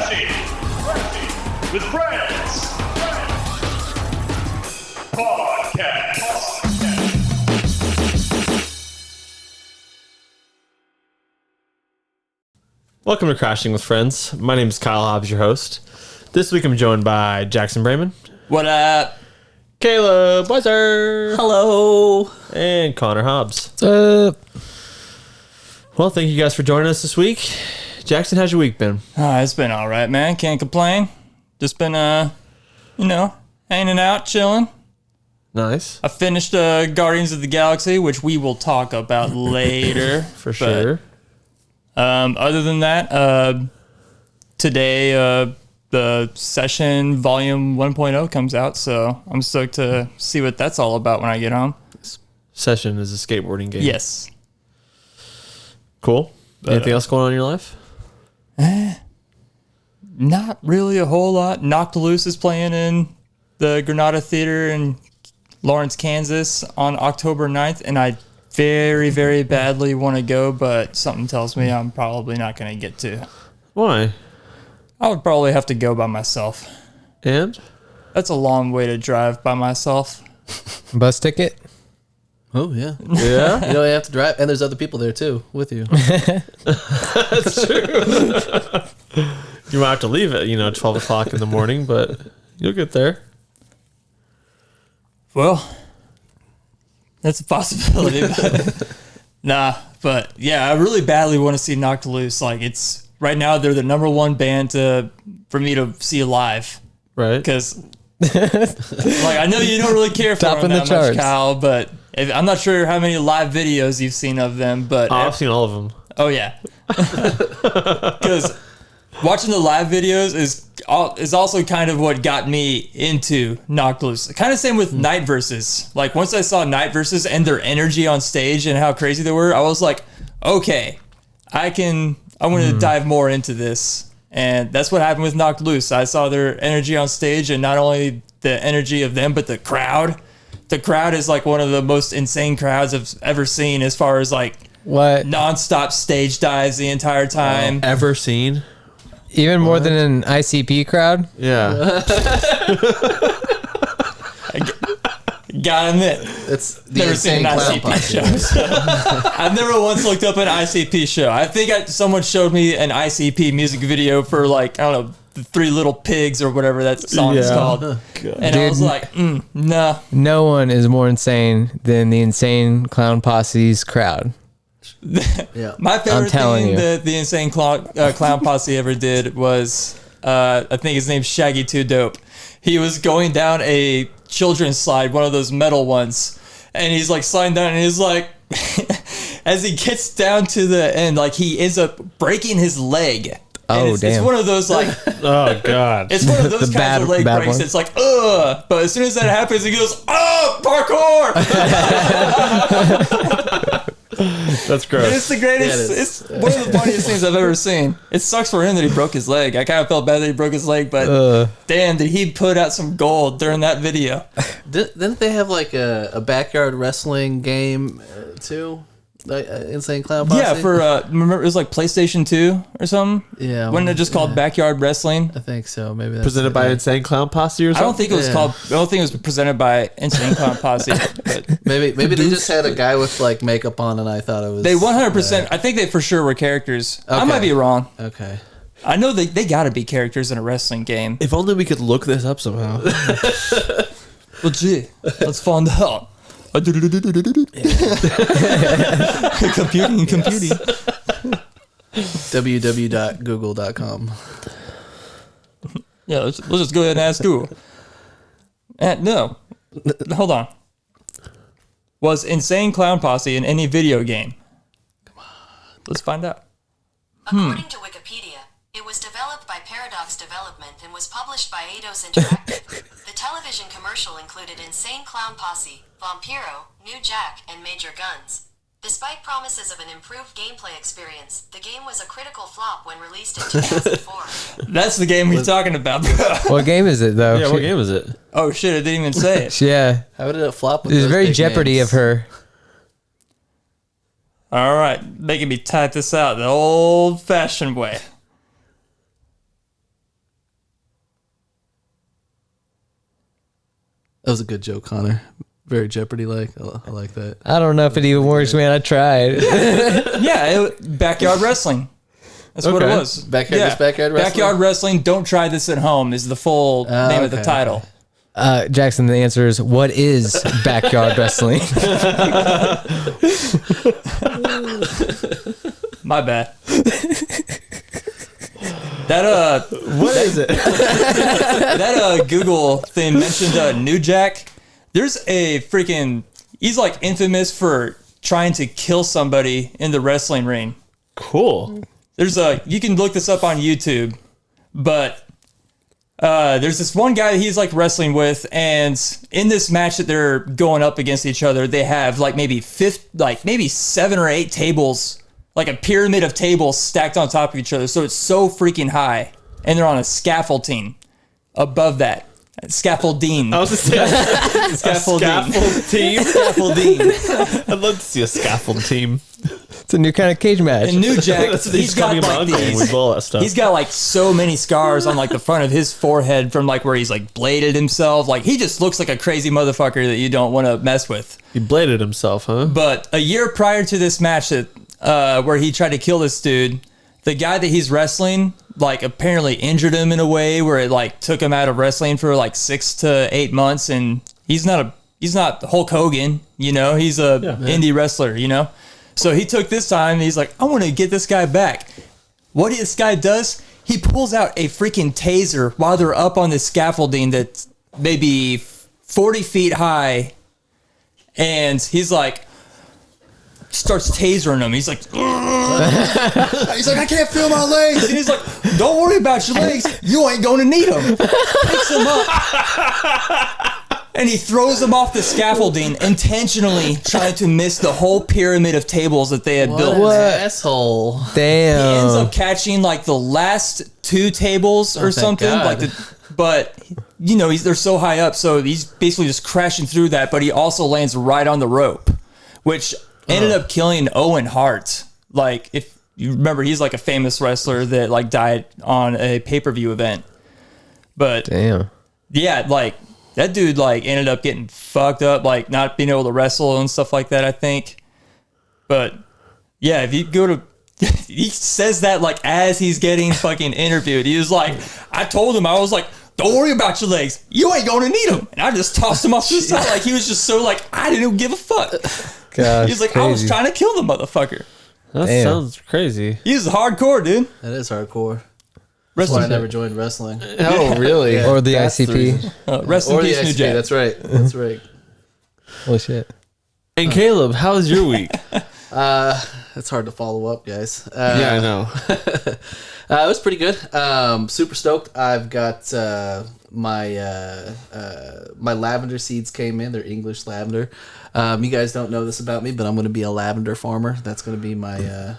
Crashing with Friends Podcast. Welcome to Crashing with Friends. My name is Kyle Hobbs, your host. This week I'm joined by Jackson Brayman. What up? Caleb Weiser. Hello. And Connor Hobbs. What's up? Well, thank you guys for joining us this week. Jackson, how's your week been? It's been all right, man. Can't complain. Just been, hanging out, chilling. Nice. I finished Guardians of the Galaxy, which we will talk about later. For sure. Other than that, today the Session Volume 1.0 comes out, so I'm stoked to see what that's all about when I get home. Session is a skateboarding game. Yes. Cool. Anything else going on in your life? Not really a whole lot. Knocked Loose is playing in the Granada Theater in Lawrence, Kansas on October 9th, and I very, very badly want to go, but something tells me I'm probably not going to get to. Why? I would probably have to go by myself. And? That's a long way to drive by myself. Bus ticket? Oh, yeah. Yeah? You know, you have to drive, and there's other people there, too, with you. That's true. You might have to leave at, 12 o'clock in the morning, but you'll get there. Well, that's a possibility. But yeah, I really badly want to see Knocked Loose. Like, it's right now they're the number one band for me to see live. Right. Because, I know you don't really care for Top them in the that charts. much, Kyle, but I'm not sure how many live videos you've seen of them. But I've seen all of them. oh yeah, because watching the live videos is also kind of what got me into Knocked Loose. Kind of same with Night Versus. Like, once I saw Night Versus and their energy on stage and how crazy they were, I was like, okay, I want to dive more into this. And that's what happened with Knocked Loose. I saw their energy on stage, and not only the energy of them, but the crowd. The crowd is like one of the most insane crowds I've ever seen, as far as like What? nonstop stage dives the entire time. Ever seen? Even more than an ICP crowd? Yeah. Gotta admit, It's the never seen insane an clown ICP posse. show. So I've never once looked up an ICP show. I think someone showed me an ICP music video for, like, I don't know, the Three Little Pigs or whatever that song is called. And I was like, no. No one is more insane than the Insane Clown Posse's crowd. Yeah. My favorite I'm telling thing you. that the Insane Clown Posse ever did was, I think his name's Shaggy Too Dope. He was going down a children's slide, one of those metal ones, and he's like sliding down, and he's like, as he gets down to the end, like, he ends up breaking his leg. Oh, It's damn. one of those, like, Oh, God. it's one of those The kinds of leg bad breaks. one. It's like, ugh. But as soon as that happens, he goes, oh, parkour. That's gross. It's the greatest. Yeah, it It's one of the funniest things I've ever seen. It sucks for him that he broke his leg. I kind of felt bad that he broke his leg, but damn, did he put out some gold during that video? Didn't they have like a backyard wrestling game too? Like, Insane Clown Posse? Yeah, for remember it was like PlayStation 2 or something. Yeah, Wasn't it just called Backyard Wrestling? I think so. Maybe that's Presented it, by yeah. Insane Clown Posse or I something? don't think it was Yeah. called. I don't think it was presented by Insane Clown Posse. But Maybe they just had a guy with like makeup on, and I thought it was. they 100%. I think they for sure were characters. I Okay. might be wrong. Okay. I know they got to be characters in a wrestling game. If only we could look this up somehow. Well, gee, let's find out. Computing. www.google.com. Yeah, let's just go ahead and ask Google. No, hold on. Was Insane Clown Posse in any video game? Come on, let's find out. According to Wikipedia, it was developed by Paradox Development and was published by Eidos Interactive. The television commercial included Insane Clown Posse, Vampiro, New Jack, and Major Guns. Despite promises of an improved gameplay experience, the game was a critical flop when released in 2004. That's the game we're talking about. What game is it, though? Yeah, what game is it? Oh shit, I didn't even say it. Yeah. How did it flop with There's those very big Jeopardy names? of her. All right, making me type this out the old-fashioned way. That was a good joke, Connor. Very Jeopardy-like. I like that. I don't know if it even works, man. I tried. Yeah, backyard wrestling. That's what it Okay. was. Backyard wrestling? Backyard wrestling. Don't try this at home is the full name of the okay. title. Jackson, the answer is, what is backyard wrestling? My bad. That What is it? that Google thing mentioned New Jack. There's a freaking. He's like infamous for trying to kill somebody in the wrestling ring. Cool. There's you can look this up on YouTube, but there's this one guy that he's like wrestling with, and in this match that they're going up against each other, they have like maybe 7 or 8 tables, like a pyramid of tables stacked on top of each other. So it's so freaking high, and they're on a scaffolding above that. Scaffolding. I was just saying, Scaffolding. scaffold team. Scaffolding. I'd love to see a scaffold team. It's a new kind of cage match. And New Jack, That's what they he's used to call got me and my like uncle when we these. do all that stuff. He's got like so many scars on like the front of his forehead from like where he's like bladed himself. Like he just looks like a crazy motherfucker that you don't want to mess with. He bladed himself, huh? But a year prior to this match that where he tried to kill this dude, the guy that he's wrestling like apparently injured him in a way where it like took him out of wrestling for like 6 to 8 months, and he's not Hulk Hogan, you know, he's a indie wrestler, you know. So he took this time and he's like, I want to get this guy back. What this guy does, he pulls out a freaking taser while they're up on this scaffolding that's maybe 40 feet high, and he's like, starts tasering him. He's like, I can't feel my legs. And he's like, don't worry about your legs. You ain't going to need them. Picks him up. And he throws him off the scaffolding, intentionally trying to miss the whole pyramid of tables that they had built. What an asshole. He ends Damn. up catching like the last 2 tables or thank something. God. But you know, they're so high up, so he's basically just crashing through that. But he also lands right on the rope, which ended up killing Owen Hart. Like, if you remember, he's like a famous wrestler that like died on a pay-per-view event. But Damn. yeah, like that dude like ended up getting fucked up, like not being able to wrestle and stuff like that, I think. But yeah, if you go to he says that like as he's getting fucking interviewed. He was like, I told him, I was like, don't worry about your legs. You ain't going to need them. And I just tossed him off to the side. Like he was just so like, I didn't give a fuck. Gosh, He was like, I was crazy. trying to kill the motherfucker. That Damn. sounds crazy. He's hardcore, dude. That is hardcore. That's Wrestling. why I never joined wrestling. Oh, really? Yeah. Or the That's the ICP. reason. Rest in Or the peace, New ICP, Jack. that's right. That's right. Holy shit. And Caleb, how was your week? It's hard to follow up, guys. Yeah, I know. It was pretty good. Super stoked. I've got my my lavender seeds came in. They're English lavender. You guys don't know this about me, but I'm going to be a lavender farmer. That's going to be my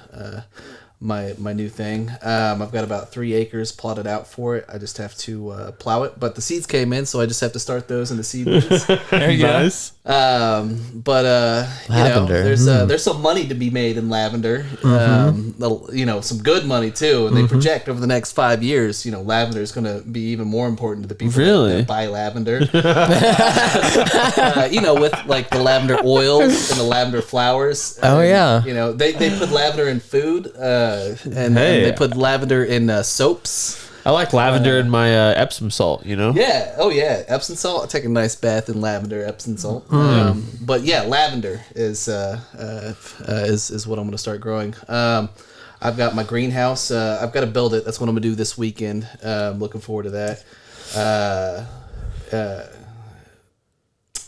my new thing. I've got about 3 acres plotted out for it. I just have to plow it. But the seeds came in, so I just have to start those in the seed bins. There you go. Nice. But you know, Lavender. there's some money to be made in lavender. You know, some good money too. And they project over the next 5 years, you know, lavender is going to be even more important to the people Really? that buy lavender. You know, with like the lavender oils and the lavender flowers. Oh, And, yeah. You know, they put lavender in food, and Hey. they put lavender in soaps. I like lavender in my Epsom salt, you know? Yeah. Oh, yeah. Epsom salt. I take a nice bath in lavender Epsom salt. But yeah, lavender is what I'm going to start growing. I've got my greenhouse. I've got to build it. That's what I'm going to do this weekend. I'm looking forward to that.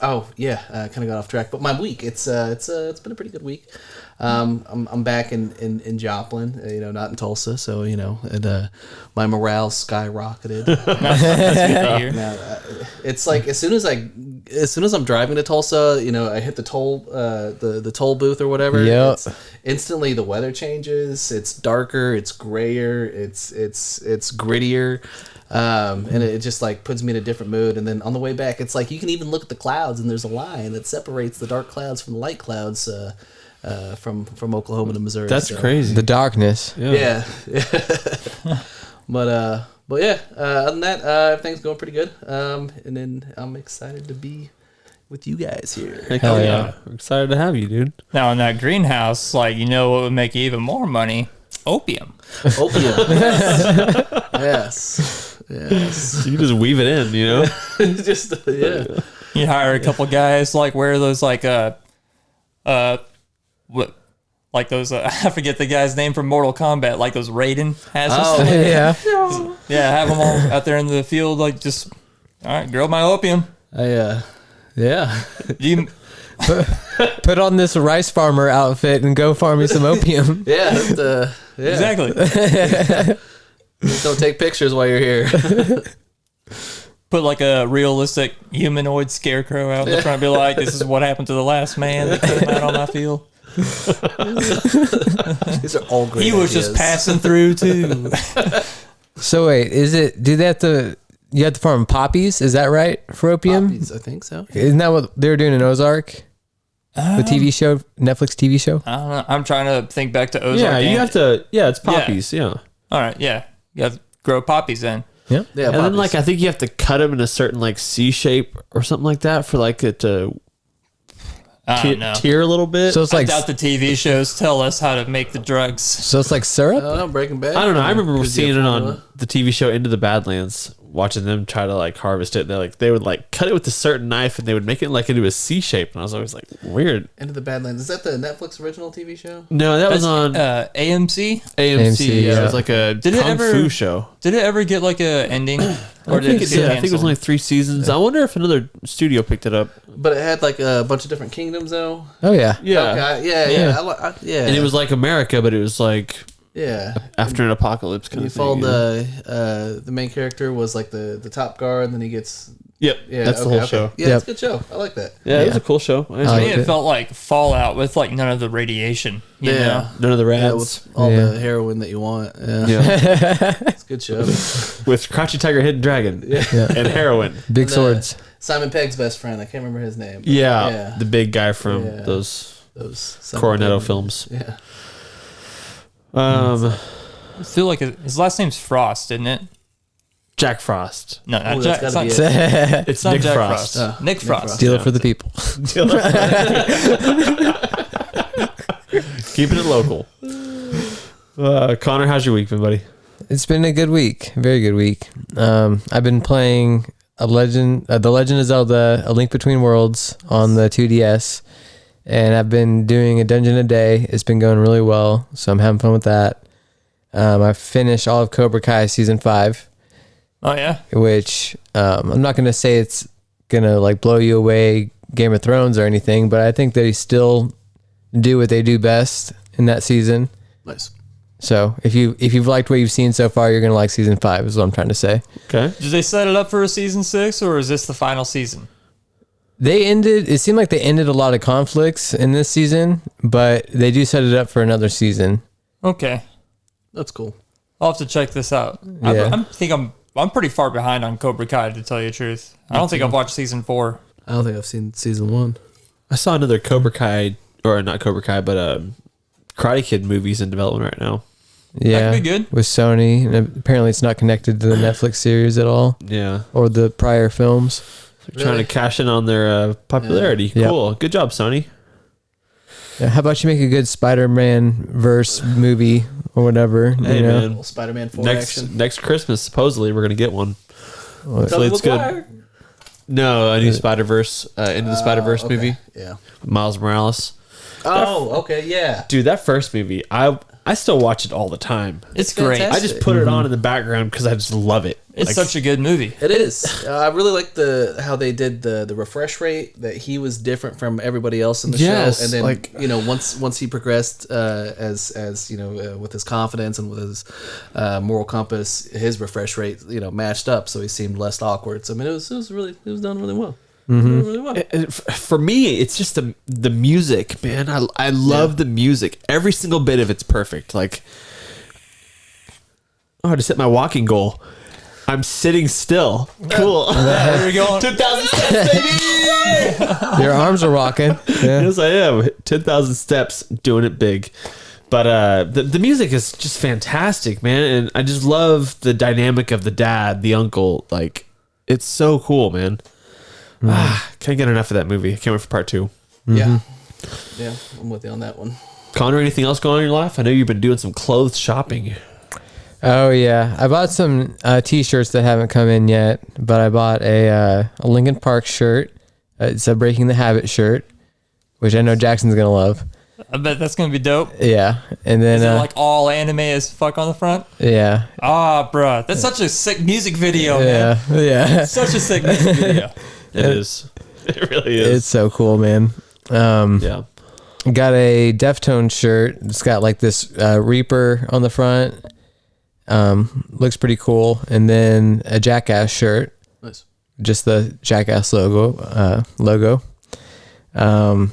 Oh yeah, kind of got off track. But my week, it's been a pretty good week. I'm back in Joplin, you know, not in Tulsa. So you know, and my morale skyrocketed. Now, it's like as soon as I'm driving to Tulsa, you know, I hit the toll the toll booth or whatever. Yep. It's instantly the weather changes. It's darker. It's grayer. It's grittier. And it just like puts me in a different mood. And then on the way back, it's like you can even look at the clouds, and there's a line that separates the dark clouds from the light clouds from Oklahoma to Missouri. That's So, crazy. The darkness. Yeah. But But yeah, other than that, everything's going pretty good. And then I'm excited to be with you guys here. Heck Hell yeah. yeah. We're excited to have you, dude. Now in that greenhouse, like you know what would make you even more money? Opium. Opium. Yes. Yes. You can just weave it in, you know? Just yeah. You hire a couple guys like wear those like what like those I forget the guy's name from Mortal Kombat, like those Raiden has. Oh, Yeah. Yeah, have them all out there in the field, like just all right, grow my opium. Yeah. You Put on this rice farmer outfit and go farm me some opium. Yeah. Yeah. exactly. Just don't take pictures while you're here. Put like a realistic humanoid scarecrow out in the front, and be like, "This is what happened to the last man that came out on my field. These are all great. He was just passing through too." So wait, do they have to, you have to farm poppies? Is that right for opium? Poppies, I think so. Isn't that what they were doing in Ozark? The TV show, Netflix TV show? I don't know. I'm trying to think back to Ozark. Yeah, you and- have to. Yeah, it's poppies. Yeah. All right, yeah, you have to grow poppies then. Yeah. Yeah. And then, poppies. like, I think you have to cut them in a certain, like, C shape or something like that for, like, it to I don't know. tear a little bit. So it's I like, doubt the TV shows tell us how to make the drugs. so it's like syrup? I don't know, Breaking Bad. I don't know. I remember Could be a seeing it on formula. the TV show Into the Badlands, watching them try to like harvest it. They would like cut it with a certain knife, and they would make it like into a C shape. And I was always like, weird. Into the Badlands. Is that the Netflix original TV show? No, that was on AMC. AMC. Yeah, yeah. it was like a Did it kung ever- fu show. Did it ever get like a ending? Or I think it get did. I think it was canceled? only 3 seasons. I wonder if another studio picked it up. But it had like a bunch of different kingdoms, though. Oh, yeah. Yeah, Okay, yeah. Yeah. and it was like America, but it was like yeah. after an apocalypse kind You of followed thing. the main character was like the top guard, and then he gets Yep, yeah. that's the whole show. Yeah, Yep. it's a good show. I like that. Yeah, it was a cool show. I To enjoyed me, it. it felt like Fallout with like none of the radiation. You know? None of the Yeah, rats. with all Yeah. the heroin that you want. Yeah, Yeah. it's a good show. With Crouching Tiger, Hidden Dragon, and heroin. Big And, swords. Simon Pegg's best friend. I can't remember his name. but Yeah, the big guy from Yeah. those those Simon Coronado Pegg- films. Yeah. I feel like his last name's Frost, isn't it? Jack Frost. No, not Ooh, Jack. that's It's gotta not, be it. It's it's not Nick Jack Frost. Frost. Nick Frost. Deal it for the people. Keeping it local. Connor, how's your week been, buddy? It's been a good week, very good week. I've been playing The Legend of Zelda: A Link Between Worlds on the 2DS, and I've been doing a dungeon a day. It's been going really well, so I'm having fun with that. I finished all of Cobra Kai season 5, Oh yeah. which I'm not gonna say it's gonna like blow you away, Game of Thrones or anything, but I think they still do what they do best in that season. Nice. So if you've liked what you've seen so far, you're gonna like season 5. Is what I'm trying to say. Okay. Did they set it up for a season 6, or is this the final season? It seemed like they ended a lot of conflicts in this season, but they do set it up for another season. Okay, That's cool. I'll have to check this out. Yeah. I'm pretty far behind on Cobra Kai, to tell you the truth. I don't think I've watched season 4. I don't think I've seen season 1. I saw another Cobra Kai, or not Cobra Kai, but Karate Kid movies in development right now. Yeah, could be good. with Sony, and apparently it's not connected to the Netflix series at all Yeah. or the prior films. They're trying to cash in on their popularity. Yeah. Cool. Good job, Sony. Yeah, how about you make a good Spider-Man verse movie or whatever? Hey, you know? man. Little Spider-Man 4 action. Next Christmas, supposedly, we're going to get one. Well, Hopefully it's good. Maguire. No, a new Spider-Verse, Into the Spider-Verse Okay. movie. Yeah. Miles Morales. Oh, okay, yeah. Dude, that first movie, I still watch it all the time. It's great. fantastic. I just put it on in the background because I just love it. It's such a good movie. It is. I really like how they did the refresh rate. That he was different from everybody else in the Yes, show, and then like- once he progressed as with his confidence and with his moral compass, his refresh rate matched up, so he seemed less awkward. So I mean, it was done really well. Really well. For me, it's just the music, man. I love the music. Every single bit of it's perfect. Like, I just hit my walking goal. I'm sitting still. Cool. There you go. 10,000 steps, baby. Your arms are rocking. Yeah. Yes, I am. 10,000 steps, doing it big. But the music is just fantastic, man, and I just love the dynamic of the dad, the uncle. Like, it's so cool, man. Can't get enough of that movie. I can't wait for part 2. Yeah. Yeah, I'm with you on that one. Connor, anything else going on in your life? I know you've been doing some clothes shopping. Oh yeah, I bought some t-shirts that haven't come in yet, but I bought a Linkin Park shirt. It's a Breaking the Habit shirt, which I know Jackson's gonna love. I bet that's gonna be dope. Yeah, and then Is it like all anime as fuck on the front? yeah, Ah, bruh, that's such a sick music video, man. yeah, Such a sick music video. It is. It really is. it's so cool, man. Yeah. Got a Deftone shirt. It's got like this Reaper on the front. Looks pretty cool. And then a Jackass shirt, Nice. just the Jackass logo. And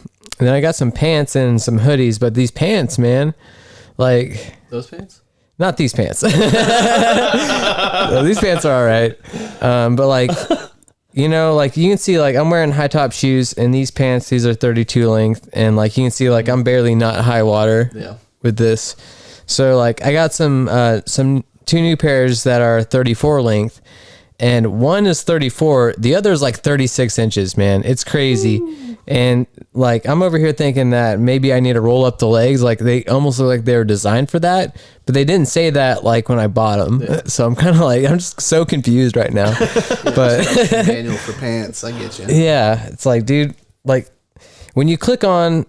then I got some pants and some hoodies, but these pants, man, like Those pants? not these pants. No, these pants are all right. But like, you know, like you can see like I'm wearing high top shoes and these pants, these are 32 length. And like you can see like I'm barely not high water Yeah. with this. So like I got some 2 new pairs that are 34 length, and one is 34, the other is like 36 inches, man. It's crazy. And like I'm over here thinking that maybe I need to roll up the legs, like they almost look like they were designed for that, but they didn't say that like when I bought them. Yeah. So I'm kind of like, I'm just so confused right now. But Manual for pants. I get you. yeah, it's like, dude, like when you click on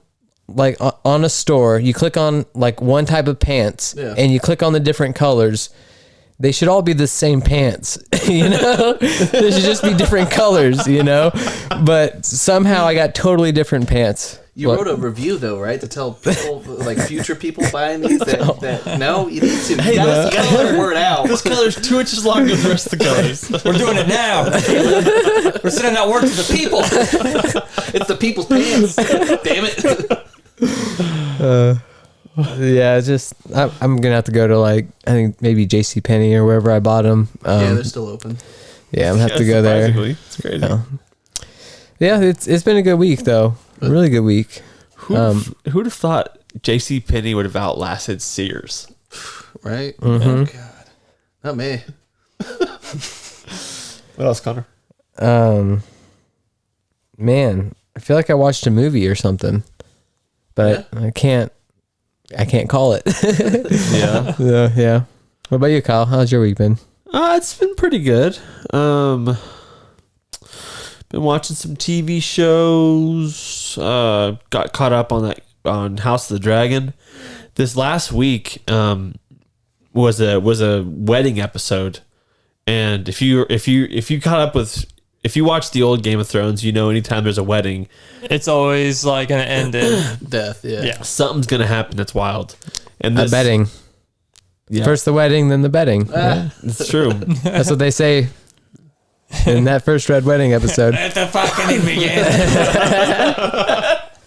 like on a store, you click on like one type of pants, Yeah. and you click on the different colors. They should all be the same pants, you know? They should just be different colors, you know? But somehow I got totally different pants. You What? wrote a review though, right? To tell people, like future people buying these that no, you need to. You gotta get the word out. This color's 2 inches longer than the rest of the colors. We're doing it now. We're sending out word to the people. It's the people's pants. Damn it. Yeah, it's just I'm gonna have to go to like I think maybe J.C. Penney or wherever I bought them. Yeah, they're still open. I'm gonna have to go there. Surprisingly. It's crazy. Yeah, it's been a good week though, a really good week. Who'd have thought J.C. Penney would have outlasted Sears? Right? Oh God. Not me. What else, Connor? Man, I feel like I watched a movie or something, but I can't call it. Yeah. Yeah. What about you, Kyle? How's your week been? It's been pretty good. Been watching some TV shows. Got caught up on House of the Dragon. This last week was a wedding episode, and if you watch the old Game of Thrones, you know anytime there's a wedding, It's always like gonna end in Death. Yeah. Yeah. something's gonna happen that's wild. And The this, betting. yeah, First the wedding, then the betting. it's true. That's what they say in that first Red Wedding episode. Let the fucking begin.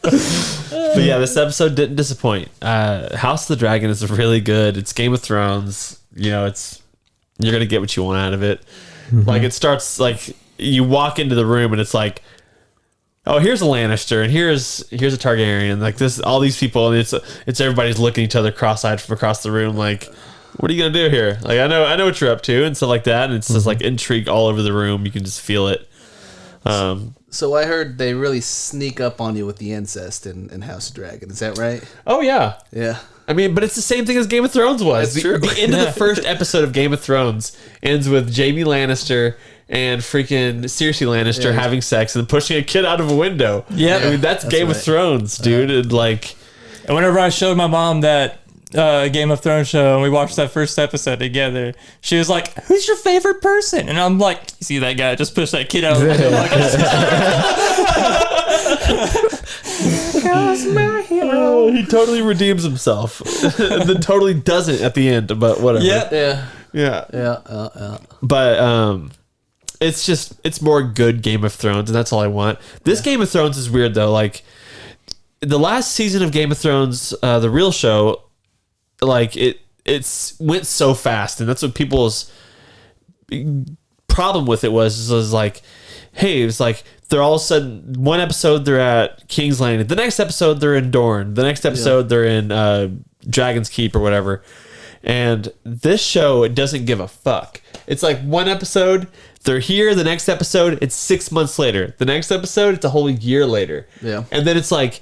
But yeah, this episode didn't disappoint. House of the Dragon is really good. It's Game of Thrones. You know, you're gonna get what you want out of it. Like it starts like you walk into the room and it's like, oh, here's a Lannister and here's a Targaryen. Like this, all these people, and it's everybody's looking at each other cross-eyed from across the room. Like, what are you gonna do here? Like I know what you're up to and stuff like that. And it's just like intrigue all over the room. You can just feel it. So I heard they really sneak up on you with the incest in House of Dragon. Is that right? Oh yeah. Yeah. I mean, but it's the same thing as Game of Thrones was. That's true. The end of the first episode of Game of Thrones ends with Jaime Lannister and freaking Cersei Lannister having sex and pushing a kid out of a window. Yep. I mean, that's Game of right. Thrones, dude. And like, And whenever I showed my mom that Game of Thrones show and we watched that first episode together, she was like, "Who's your favorite person?" And I'm like, "You see that guy just push that kid out?" oh, he totally redeems himself. And then totally doesn't at the end, but whatever. Yeah. Yeah. Yeah. But it's more good Game of Thrones, and that's all I want. This Game of Thrones is weird though. Like the last season of Game of Thrones, the real show, like it's went so fast, and that's what people's problem with it was like, hey, it was like they're all of a sudden one episode they're at King's Landing, the next episode they're in Dorne, the next episode they're in Dragon's Keep or whatever. And this show, it doesn't give a fuck. It's like one episode, they're here. The next episode, it's 6 months later. The next episode, it's a whole year later. Yeah. And then it's like,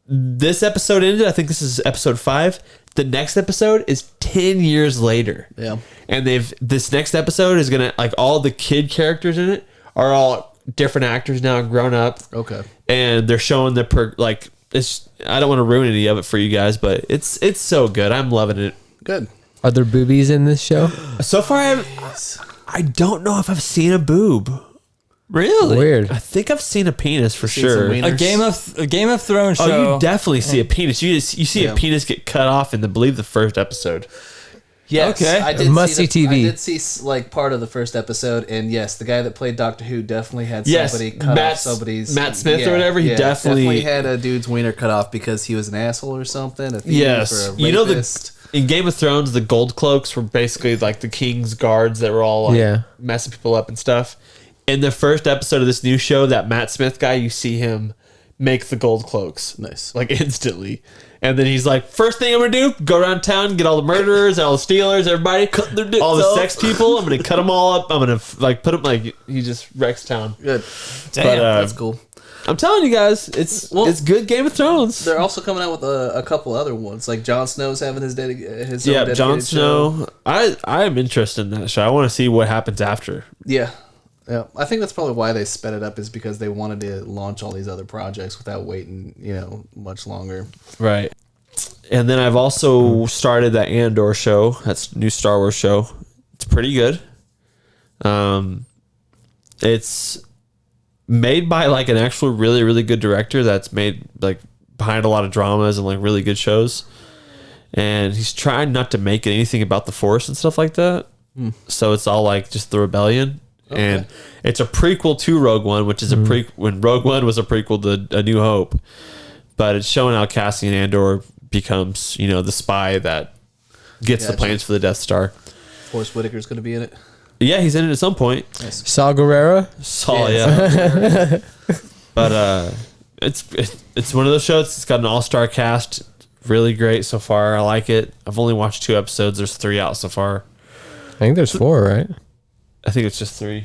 this episode ended. I think this is episode 5. The next episode is 10 years later. Yeah. And this next episode is gonna, like, all the kid characters in it are all different actors now, grown up. Okay. And they're showing it's. I don't want to ruin any of it for you guys, but it's so good. I'm loving it. Good. Are there boobies in this show? So far, I don't know if I've seen a boob. Really? Weird. I think I've seen a penis for Seen some sure. wieners? A Game of Thrones show. Oh, you definitely see a penis. You see a penis get cut off in the first episode. Yes, Okay. I did Must-see see TV. I did see like part of the first episode, and yes, the guy that played Doctor Who definitely had Yes, somebody cut off somebody's Matt Smith or whatever. He definitely had a dude's wiener cut off because he was an asshole or something. A thief yes. or a You know rapist. in Game of Thrones, the gold cloaks were basically like the king's guards that were all like Yeah. messing people up and stuff. In the first episode of this new show, that Matt Smith guy, you see him make the gold cloaks. Nice. Like instantly. And then he's like, first thing I'm going to do, go around town, get all the murderers, all the stealers, everybody, cut their dicks all the off. sex people. I'm going to cut them all up. I'm going to like put them like, he just wrecks town. Good. Damn. But, That's cool. I'm telling you guys, it's good Game of Thrones. They're also coming out with a couple other ones. Like Jon Snow's having his own Yeah, dedicated Jon show. Snow. I am interested in that show. I want to see what happens after. Yeah. Yeah. I think that's probably why they sped it up, is because they wanted to launch all these other projects without waiting, much longer. Right. And then I've also started that Andor show. That's a new Star Wars show. It's pretty good. It's made by like an actual really, really good director that's made like behind a lot of dramas and like really good shows. And he's trying not to make anything about the Force and stuff like that. So it's all like just the rebellion. Okay. And it's a prequel to Rogue One, which is when Rogue One was a prequel to A New Hope. But it's showing how Cassian Andor becomes, the spy that gets the Gotcha. plans for the Death Star. Forrest Whitaker's going to be in it. Yeah, he's in it at some point. Saw Gerrera? Saul, yeah. But it's one of those shows. It's got an all-star cast. Really great so far. I like it. I've only watched 2 episodes. There's 3 out so far. I think there's 4, right? I think it's just 3.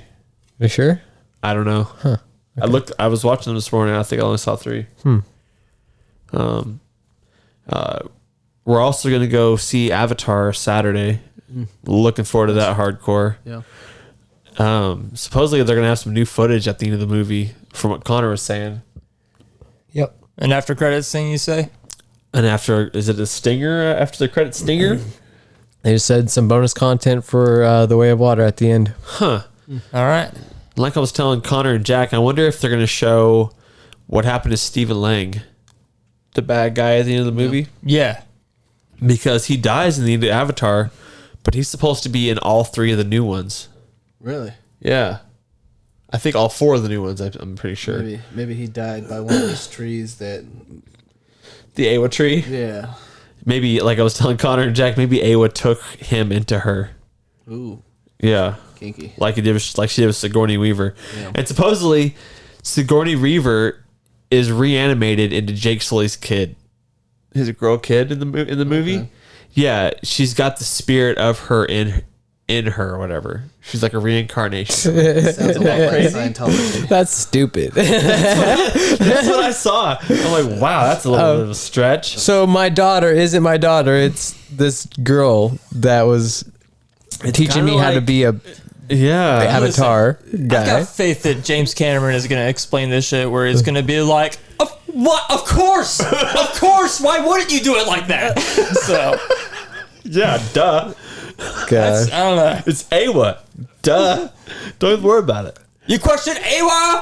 You sure? I don't know. Huh. Okay. I was watching them this morning. I think I only saw 3. We're also going to go see Avatar Saturday. Looking forward to that hardcore. Yeah. Supposedly they're going to have some new footage at the end of the movie from what Connor was saying. Yep. An after credits thing, you say? And is it a stinger after the credit stinger? They just said some bonus content for The Way of Water at the end. Huh. All right. Like I was telling Connor and Jack, I wonder if they're going to show what happened to Stephen Lang, the bad guy at the end of the movie. Yeah. Because he dies in the end of Avatar, but he's supposed to be in all 3 of the new ones. Really? Yeah. I think all 4 of the new ones, I'm pretty sure. Maybe he died by one of those trees that... The Awa tree. Yeah. Maybe, like I was telling Connor and Jack, maybe Awa took him into her. Ooh, Yeah. kinky. Like she did with Sigourney Weaver. Yeah. And supposedly, Sigourney Weaver is reanimated into Jake Sully's kid. His girl kid in the movie. Okay. Yeah, she's got the spirit of her in her or whatever. She's like a reincarnation. Sounds a lot like Scientology. That's stupid. That's what I saw. I'm like, wow, that's a little bit of a stretch. So my daughter isn't my daughter. It's this girl that was teaching kinda me how to like- be a Yeah. avatar I've guy. got faith that James Cameron is going to explain this shit where he's going to be like, what? Of course. Of course. Why wouldn't you do it like that? So, Yeah, duh. Gosh. I don't know. It's Awa. Duh. Don't even worry about it. You question Awa?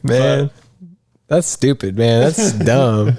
Man, that's stupid, man. That's dumb.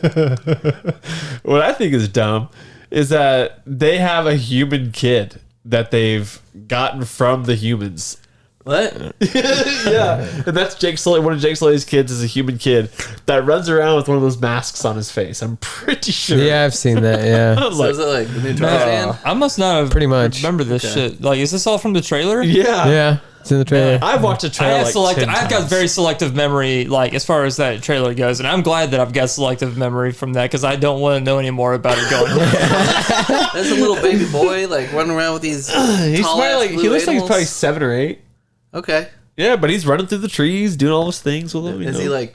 What I think is dumb is that they have a human kid that they've gotten from the humans. What? Yeah. And that's Jake Sully. One of Jake Sully's kids is a human kid that runs around with one of those masks on his face. I'm pretty sure. Yeah, I've seen that. Yeah. I was So like, is it like the new Tarzan? I must not have Pretty much. remember this shit. Like, is this all from the trailer? yeah. Yeah. It's in the trailer. I've watched a trailer. I've got very selective memory, like as far as that trailer goes, and I'm glad that I've got selective memory from that because I don't want to know any more about it going. There's a little baby boy like running around with these. He's probably he looks like he's probably 7 or 8. Okay. Yeah, but he's running through the trees, doing all his things with them. Is he like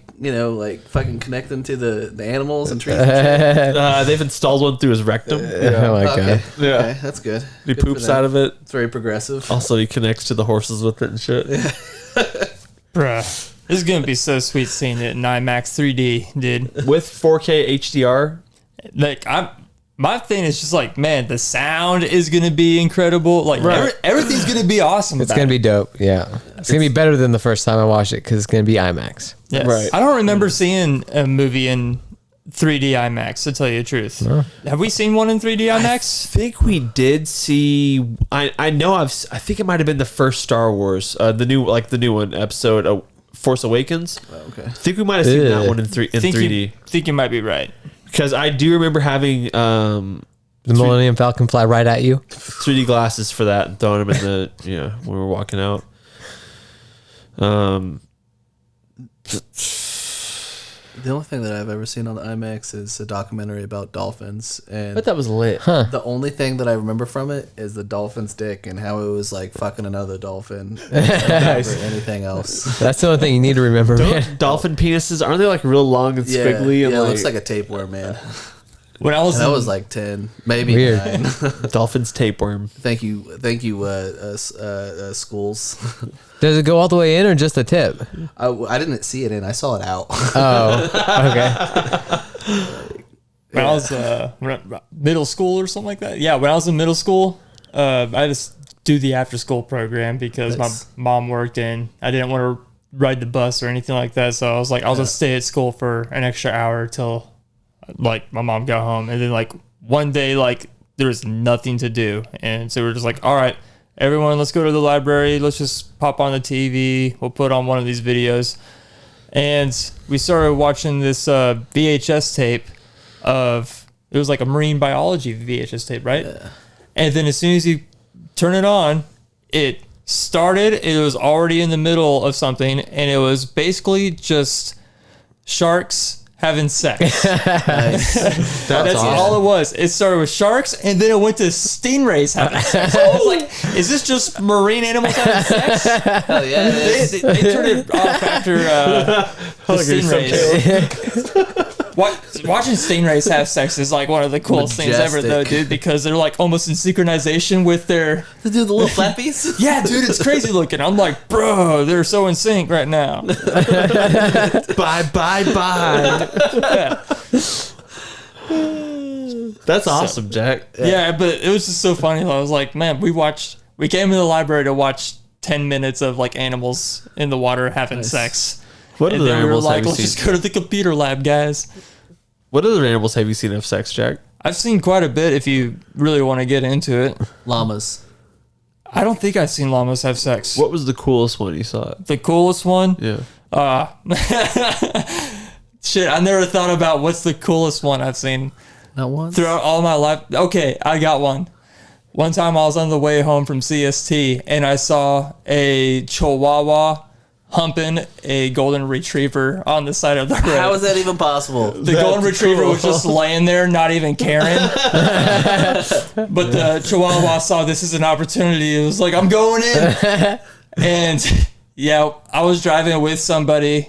fucking connecting to the animals and trees? And shit? They've installed one through his rectum. Oh my Okay. god. Yeah. Okay, that's good. He Good for poops them. out of it. It's very progressive. Also, he connects to the horses with it and shit. Bruh, this is gonna be so sweet seeing it in IMAX 3D, dude. With 4K HDR. Like my thing is just like, man, the sound is gonna be incredible. Like everything's gonna be awesome. It's gonna be dope. Yeah, it's gonna be better than the first time I watched it because it's gonna be IMAX. Yes. Right. I don't remember seeing a movie in 3D IMAX, to tell you the truth. Have we seen one in 3D IMAX? I think we did see. I know. I think it might have been the first Star Wars, the new one, episode Force Awakens. Okay. I think we might have seen that one in 3D. Think you might be right. Because I do remember having The Millennium Falcon fly right at you. 3D glasses for that and throwing them in the when we were walking out. The only thing that I've ever seen on the IMAX is a documentary about dolphins, and But that was lit. the only thing that I remember from it is the dolphin's dick and how it was like fucking another dolphin. I don't remember anything else. That's the only thing you need to remember, man. Dolphin penises, aren't they like real long and Yeah, squiggly? And it looks like a tapeworm, man. When I was And I was like 10, maybe Weird. 9. dolphin's tapeworm. Thank you, schools. Does it go all the way in or just the tip? I didn't see it in. I saw it out. Oh, okay. when I was middle school or something like that. Yeah, when I was in middle school, I just do the after school program because Nice. my mom worked and I didn't want to ride the bus or anything like that. So I was like, I'll just stay at school for an extra hour till like my mom got home. And then like one day, like there was nothing to do, and so we're just like, all right, everyone, let's go to the library. Let's just pop on the TV. We'll put on one of these videos. And we started watching this VHS tape of, it was like a marine biology VHS tape, right? Yeah. And then as soon as you turn it on, it started, it was already in the middle of something, and it was basically just sharks having sex. Nice. That's all it was. It started with sharks, and then it went to stingrays having sex. I was like, is this just marine animals having sex? Hell yeah, it is. They turned it off after the stingrays. Watching stingrays have sex is like one of the coolest things ever, though, dude, because they're like almost in synchronization with their... To do the little flappies? Yeah, dude, it's crazy looking. I'm like, bro, they're so in sync right now. Bye. Yeah. That's awesome, Jack. Yeah, but it was just so funny. I was like, man, we came to the library to watch 10 minutes of like animals in the water having sex. What And other then we were animals like, have you let's seen? just go to the computer lab, guys. What other animals have you seen have sex, Jack? I've seen quite a bit if you really want to get into it. Llamas. I don't think I've seen llamas have sex. What was the coolest one you saw? The coolest one? Yeah. Shit, I never thought about what's the coolest one I've seen Not once? throughout all my life. Okay, I got one. One time I was on the way home from CST and I saw a chihuahua humping a golden retriever on the side of the road. How is that even possible? The golden retriever was just laying there, not even caring. But the chihuahua saw this as an opportunity. It was like, I'm going in. And yeah, I was driving with somebody,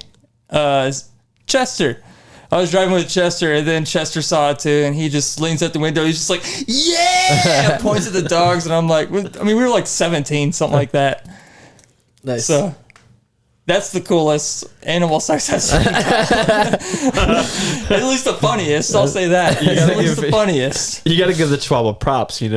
Chester. I was driving with Chester, and then Chester saw it too, and he just leans out the window. He's just like, yeah! Points at the dogs, and I'm like, I mean, we were like 17, something like that. Nice. So that's the coolest animal sex I've seen. At least the funniest. I'll say that. At least the funniest. You got to give the Chihuahua props. He's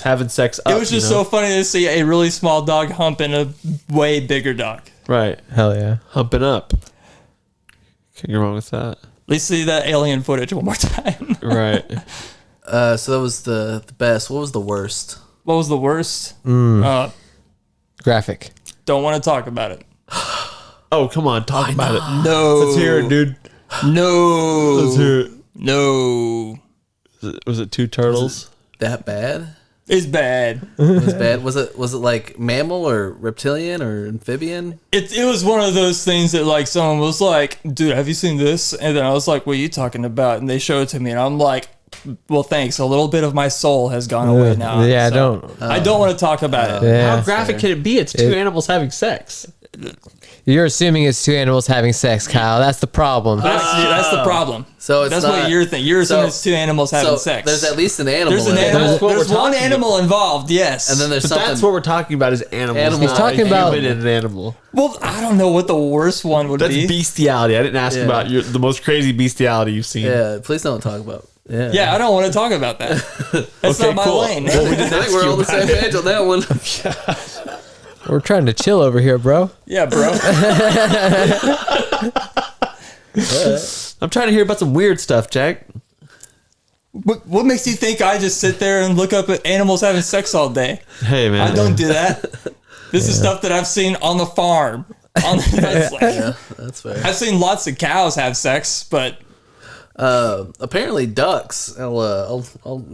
having sex. It was just so funny to see a really small dog humping a way bigger dog. Right, Hell yeah. humping up. Can't go wrong with that. At least see that alien footage one more time. Right. So that was the best. What was the worst? What was the worst? Graphic. Don't want to talk about it. Oh, come on, talk about it. No. Let's hear it, dude. No. Let's hear it. No. Was it two turtles? That bad? It's bad. It was bad. Was it like mammal or reptilian or amphibian? It was one of those things that like someone was like, dude, have you seen this? And then I was like, what are you talking about? And they showed it to me and I'm like, well, thanks. A little bit of my soul has gone away now. Yeah, so I don't want to talk about it. Yeah. How graphic can it be? It's two animals having sex. You're assuming it's two animals having sex, Kyle. That's the problem. That's the problem. So it's That's not, what you're thinking. You're assuming it's two animals having sex. There's at least an animal. There's an in it. animal. That's what There's we're one talking animal involved. Yes. And then there's But something. that's what we're talking about is animals. Animals. not He's talking a about- human and an animal. well, I don't know what the worst one would That's be. bestiality. I didn't ask Yeah. about the most crazy bestiality you've seen. Yeah, please don't talk about. Yeah. Yeah, I don't want to talk about that. That's Okay, not my cool. lane. Well, we I think we're on the same page on that one. We're trying to chill over here, bro. Yeah, bro. I'm trying to hear about some weird stuff, Jack. What makes you think I just sit there and look up at animals having sex all day? Hey, man. I don't do that. This is stuff that I've seen on the farm. Yeah, that's fair. I've seen lots of cows have sex, but Apparently ducks. I'll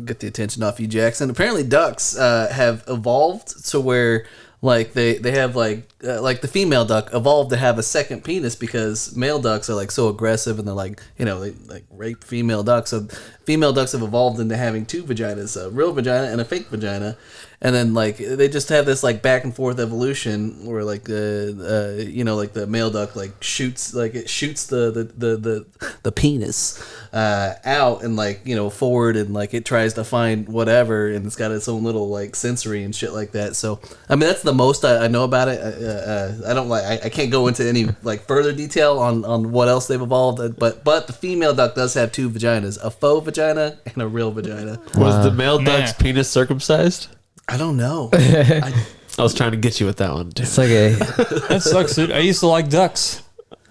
get the attention off you, Jackson. Apparently ducks have evolved to where like they have like the female duck evolved to have a second penis because male ducks are like so aggressive and they're like they like rape female ducks. So female ducks have evolved into having two vaginas, a real vagina and a fake vagina. And then like they just have this like back and forth evolution where like like the male duck like shoots the penis out and like forward and like it tries to find whatever and it's got its own little like sensory and shit like that. So I mean that's the most I know about it. I don't like I can't go into any like further detail on what else they've evolved, but the female duck does have two vaginas, a faux vagina and a real vagina. Was the male Man. duck's penis circumcised? I don't know. I was trying to get you with that one, too. It's like a that sucks, dude. I used to like ducks.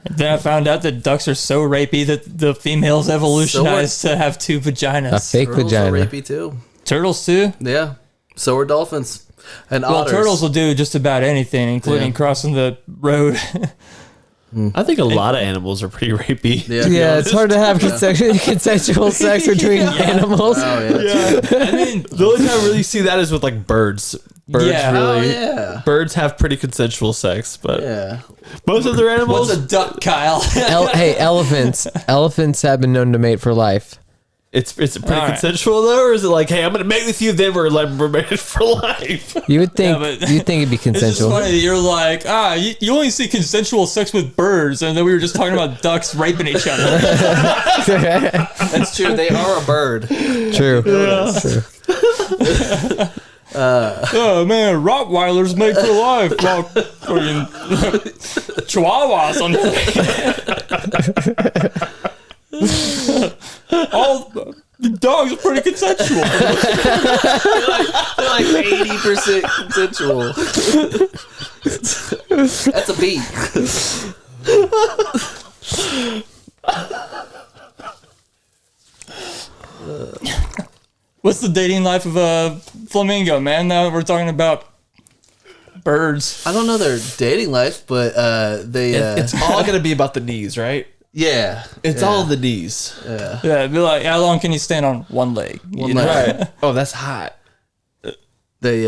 Then I found out that ducks are so rapey that the females evolutionized to have two a vaginas. fake Turtles are vagina. rapey too. Turtles too? Yeah. So are dolphins. And Well, otters. turtles will do just about anything, including Yeah. crossing the road. I think a lot of animals are pretty rapey. Yeah, to be Yeah, it's honest. hard to have consensual sex between animals. Oh yeah. I mean, The only time I really see that is with like birds. Birds Yeah. Oh really. yeah. Birds have pretty consensual sex, but Yeah. most of their animals. what's a duck, Kyle? Hey, elephants. Elephants have been known to mate for life. It's pretty All right. consensual though, or is it like, hey, I'm gonna mate with you, then we're mated for life? You would think. Yeah, but- you'd think it'd be It's just consensual. funny that you're like, you only see consensual sex with birds, and then we were just talking about ducks raping each other. That's true. They are a bird. True. True. Oh man, Rottweilers made for life. While fucking Chihuahuas on all the dogs are pretty consensual. They're like 80% consensual. That's a beat. What's the dating life of a flamingo, man? Now we're talking about birds. I don't know their dating life, but they. It's all gonna be about the knees, right? yeah. It's yeah. all the knees. Yeah, it'd be like, how long can you stand on one leg? One You know? leg. Right. Oh, that's hot. They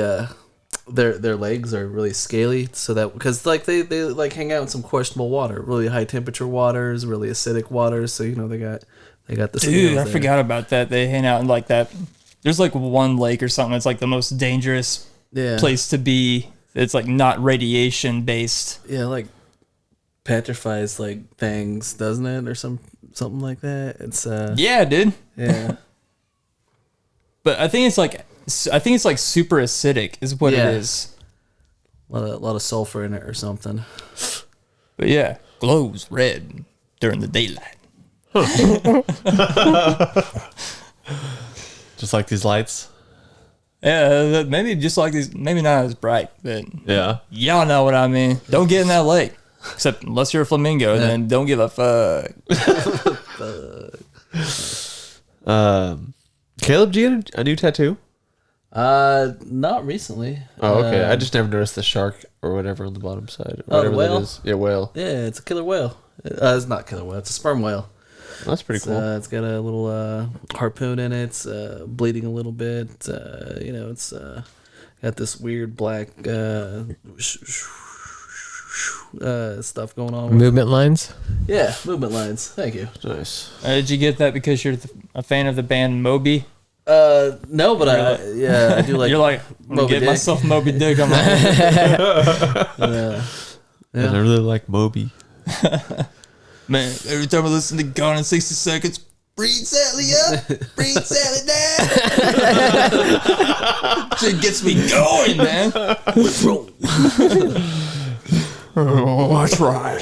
their legs are really scaly, so that because like they like hang out in some questionable water, really high temperature waters, really acidic waters. So they got the Dude, scales I there. forgot about that. They hang out in like that. There's like one lake or something. It's like the most dangerous Yeah. place to be. It's like not radiation based. Yeah, like petrifies like things, doesn't it, or something like that? It's Yeah, dude. yeah. But I think it's like super acidic is what Yeah. it is. A lot of sulfur in it or something. But yeah, glows red during the daylight. Just like these lights. Yeah, maybe just like these. Maybe not as bright, but Yeah. y'all know what I mean. Don't get in that lake, except unless you're a flamingo, then don't give a fuck. Caleb, do you get a new tattoo? Not recently. Oh, okay. I just never noticed the shark or whatever on the bottom side. the Whatever whale? that is. Yeah, whale. Yeah, it's a killer whale. It's not a killer whale. It's a sperm whale. That's pretty cool. It's got a little harpoon in it. It's bleeding a little bit. It's got this weird black stuff going on. Movement lines. Yeah, movement lines. Thank you. Nice. Did you get that because you're a fan of the band Moby? No, but I do like. You're like, I'm gonna Moby get Dick. myself Moby Dick on my Yeah. And I really like Moby. Man, every time I listen to Gone in 60 Seconds, breathe Sally up, breathe Sally down. Shit gets me going, man. Oh, that's right.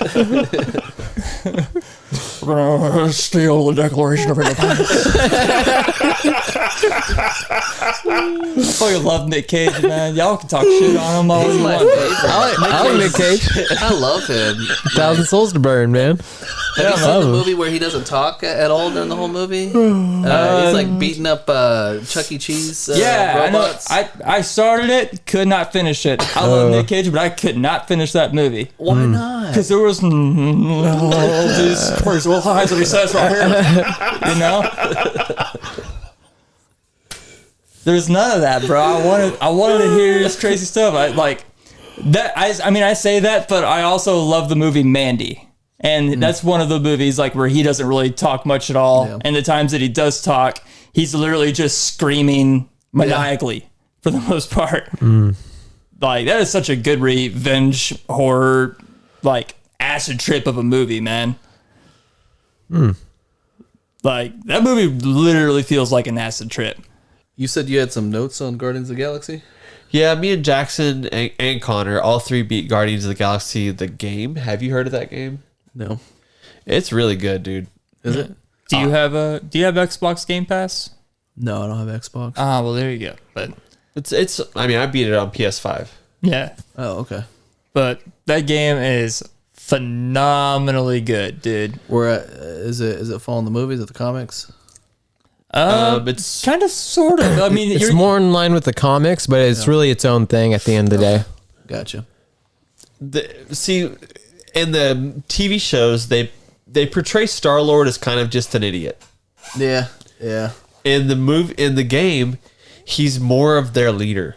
We're gonna steal the Declaration of Independence. I fucking love Nick Cage, man. Y'all can talk shit on him all you My want. favorite. I like Nick Cage. I love him. 1,000 souls to burn, man. Have you seen the movie where he doesn't talk at all during the whole movie? He's like beating up Chuck E. Cheese robots. I know. I started it, could not finish it. I love Nick Cage, but I could not finish that movie. Why not? Because there was these personal highs that he says right here. You know? There's none of that, bro. I wanted to hear his crazy stuff. I say that, but I also love the movie Mandy. And that's one of the movies like where he doesn't really talk much at all. Yeah. And the times that he does talk, he's literally just screaming maniacally for the most part. Like that is such a good revenge horror, like acid trip of a movie, man. Like that movie literally feels like an acid trip. You said you had some notes on Guardians of the Galaxy? Yeah, me and Jackson and Connor, all three beat Guardians of the Galaxy, the game. Have you heard of that game? No. It's really good, dude. Is it? Do you have Xbox Game Pass? No, I don't have Xbox. Ah, well there you go. But it's I mean, I beat it on PS5. yeah. Oh, okay. But that game is phenomenally good, dude. Is it following the movies or the comics? It's Kind of, sort of. I mean, It's more in line with the comics, but it's really its own thing at the end of the day. Gotcha. see in the TV shows they portray Star-Lord as kind of just an idiot. Yeah. In the game, he's more of their leader.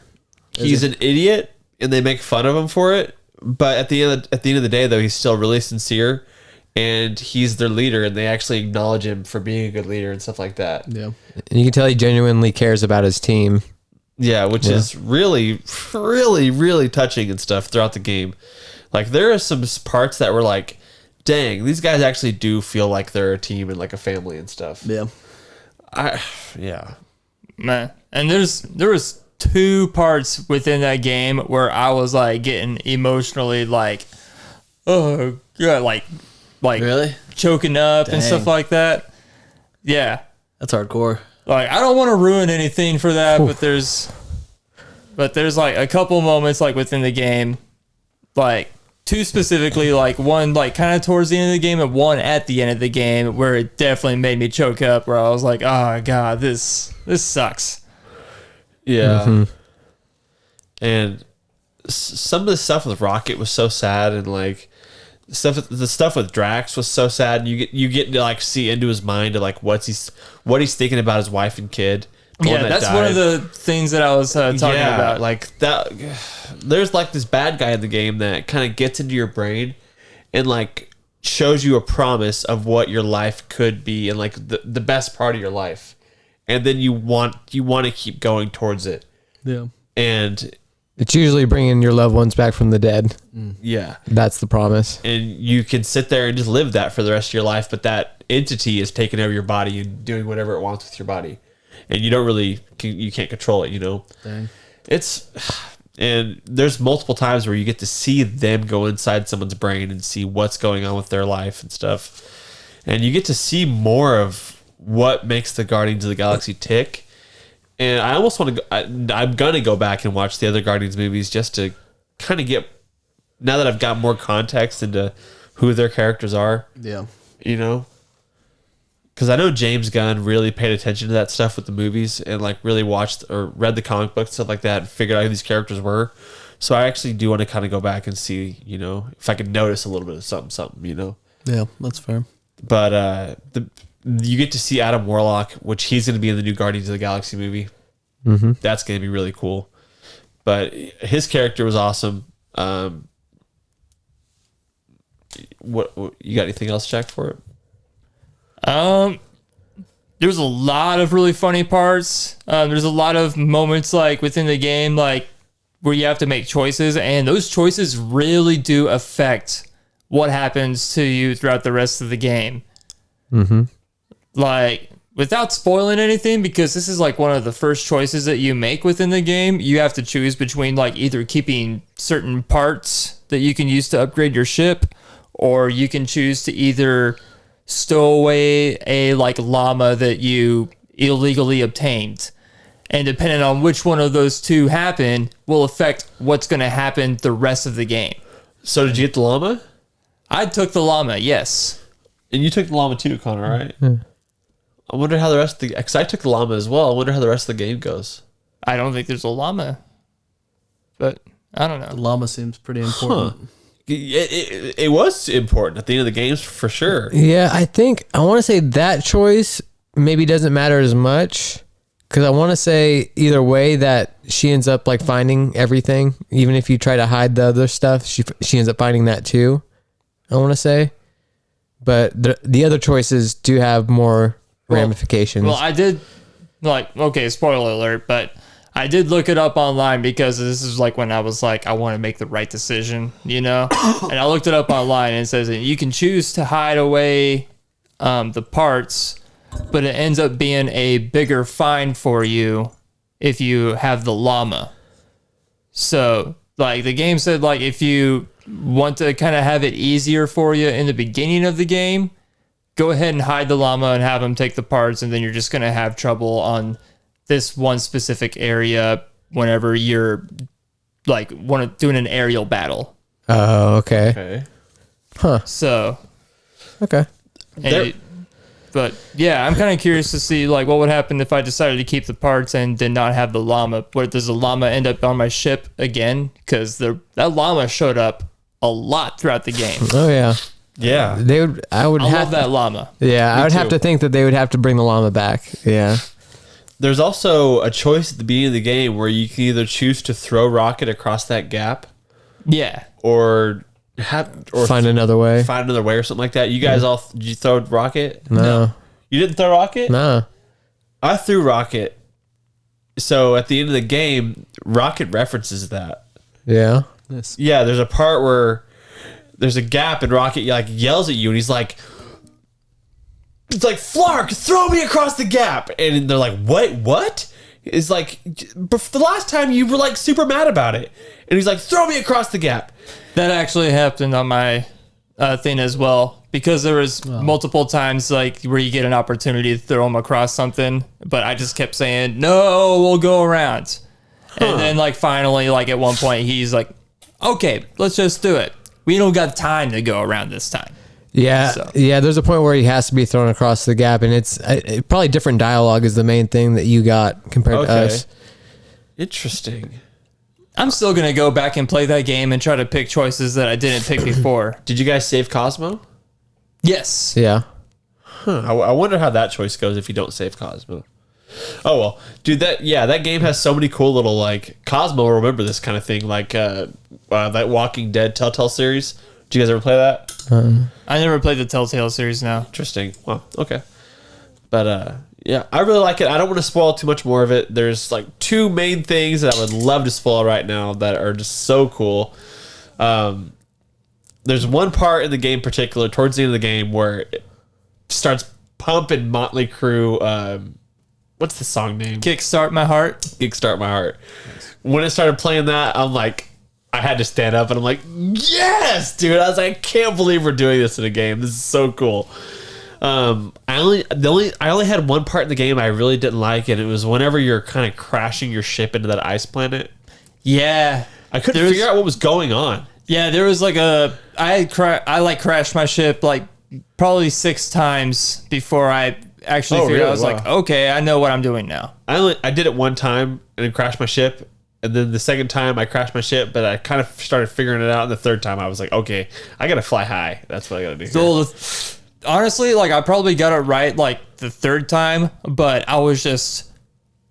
He's an idiot, and they make fun of him for it. But at the end of the day, though, he's still really sincere, and he's their leader, and they actually acknowledge him for being a good leader and stuff like that. Yeah. And you can tell he genuinely cares about his team. Yeah, which is really, really, really touching and stuff throughout the game. Like there are some parts that were like, dang, these guys actually do feel like they're a team and like a family and stuff. Yeah. Man. And there was 2 parts within that game where I was like getting emotionally like, oh god, like Really? choking up and stuff like that. Yeah. That's hardcore. Like I don't want to ruin anything for that, but there's like a couple moments like within the game, like 2 specifically, like one like kind of towards the end of the game and one at the end of the game where it definitely made me choke up, where I was like, oh god, this sucks. Yeah. And some of the stuff with Rocket was so sad, and like the stuff with Drax was so sad. And you get to like see into his mind of like what he's thinking about his wife and kid. Yeah, that's one of the things that I was talking about. Like that, there's like this bad guy in the game that kind of gets into your brain and like shows you a promise of what your life could be and like the best part of your life, and then you want to keep going towards it. Yeah. And It's usually bringing your loved ones back from the dead. yeah, That's the promise. and you can sit there and just live that for the rest of your life, but that entity is taking over your body and doing whatever it wants with your body, and you don't really you can't control it. Dang. And there's multiple times where you get to see them go inside someone's brain and see what's going on with their life and stuff, and you get to see more of what makes the Guardians of the Galaxy tick. And I almost want to go, I'm going to go back and watch the other Guardians movies just to kind of get, now that I've got more context into who their characters are, Yeah. Because I know James Gunn really paid attention to that stuff with the movies and like really watched or read the comic books, stuff like that, and figured out who these characters were. So I actually do want to kind of go back and see, if I could notice a little bit of something, Yeah, that's fair. But you get to see Adam Warlock, which he's going to be in the new Guardians of the Galaxy movie. Mm-hmm. That's going to be really cool. But his character was awesome. What you got? Anything else, Jack, for it? There's a lot of really funny parts. There's a lot of moments like within the game, like where you have to make choices, and those choices really do affect what happens to you throughout the rest of the game. Mm-hmm. Like, without spoiling anything, because this is like one of the first choices that you make within the game, you have to choose between like either keeping certain parts that you can use to upgrade your ship, or you can choose to either stow away a like llama that you illegally obtained. And depending on which one of those two happen will affect what's going to happen the rest of the game. So did you get the llama? I took the llama, yes. And you took the llama too, Connor, right? Yeah. I wonder how the rest of the... Because I took the llama as well. I wonder how the rest of the game goes. I don't think there's a llama. But I don't know. The llama seems pretty important. Huh. It was important at the end of the games for sure. Yeah, I want to say that choice maybe doesn't matter as much, because I want to say either way that she ends up like finding everything. Even if you try to hide the other stuff, she ends up finding that too, I want to say. But the other choices do have more ramifications. Well, I did, like, okay, spoiler alert, but I did look it up online because this is like when I was like, I want to make the right decision, you know? And I looked it up online and it says that you can choose to hide away the parts, but it ends up being a bigger fine for you if you have the llama. So, like, the game said, like, if you want to kind of have it easier for you in the beginning of the game, go ahead and hide the llama and have them take the parts, and then you're just going to have trouble on this one specific area whenever you're like doing an aerial battle. Oh, okay. Okay. Huh. So, okay. But yeah, I'm kind of curious to see like what would happen if I decided to keep the parts and did not have the llama. What does the llama end up on my ship again? Because that llama showed up a lot throughout the game. Oh yeah. Yeah. I love that llama. Yeah, I would have to think that they would have to bring the llama back. Yeah. There's also a choice at the beginning of the game where you can either choose to throw Rocket across that gap. Yeah. Or find another way. Find another way or something like that. You guys did you throw Rocket? No. You didn't throw Rocket? No. I threw Rocket. So at the end of the game, Rocket references that. Yeah. Yeah, there's a part where there's a gap and Rocket like yells at you and he's like, it's like, Flark, throw me across the gap. And they're like, what? It's like, the last time you were like super mad about it. And he's like, throw me across the gap. That actually happened on my thing as well, because there was multiple times like where you get an opportunity to throw him across something, but I just kept saying, no, we'll go around. And then like finally, like at one point he's like, okay, let's just do it. We don't got time to go around this time. Yeah, yeah. There's a point where he has to be thrown across the gap, and it's probably different dialogue is the main thing that you got compared to us. Interesting. I'm still gonna go back and play that game and try to pick choices that I didn't pick before. Did you guys save Cosmo? Yes. Yeah. I wonder how that choice goes if you don't save Cosmo. Oh well, dude. That game has so many cool little like Cosmo will remember this kind of thing, like that Walking Dead Telltale series. Did you guys ever play that? I never played the Telltale series now. Interesting. Well, okay. But yeah, I really like it. I don't want to spoil too much more of it. There's like two main things that I would love to spoil right now that are just so cool. There's one part in the game in particular, towards the end of the game, where it starts pumping Motley Crue. What's the song name? Kickstart My Heart. Kickstart My Heart. When it started playing that, I'm like, I had to stand up and I'm like, yes, dude. I was like, I can't believe we're doing this in a game. This is so cool. I only had one part in the game I really didn't like, and it was whenever you're kind of crashing your ship into that ice planet. Yeah. I couldn't figure out what was going on. Yeah, there was like I crashed my ship like probably 6 times before I actually figured out. I was like, okay, I know what I'm doing now. I did it one time and then crashed my ship. And then the second time I crashed my ship, but I kind of started figuring it out. And the third time I was like, okay, I got to fly high. That's what I got to do. So honestly, like I probably got it right like the third time, but I was just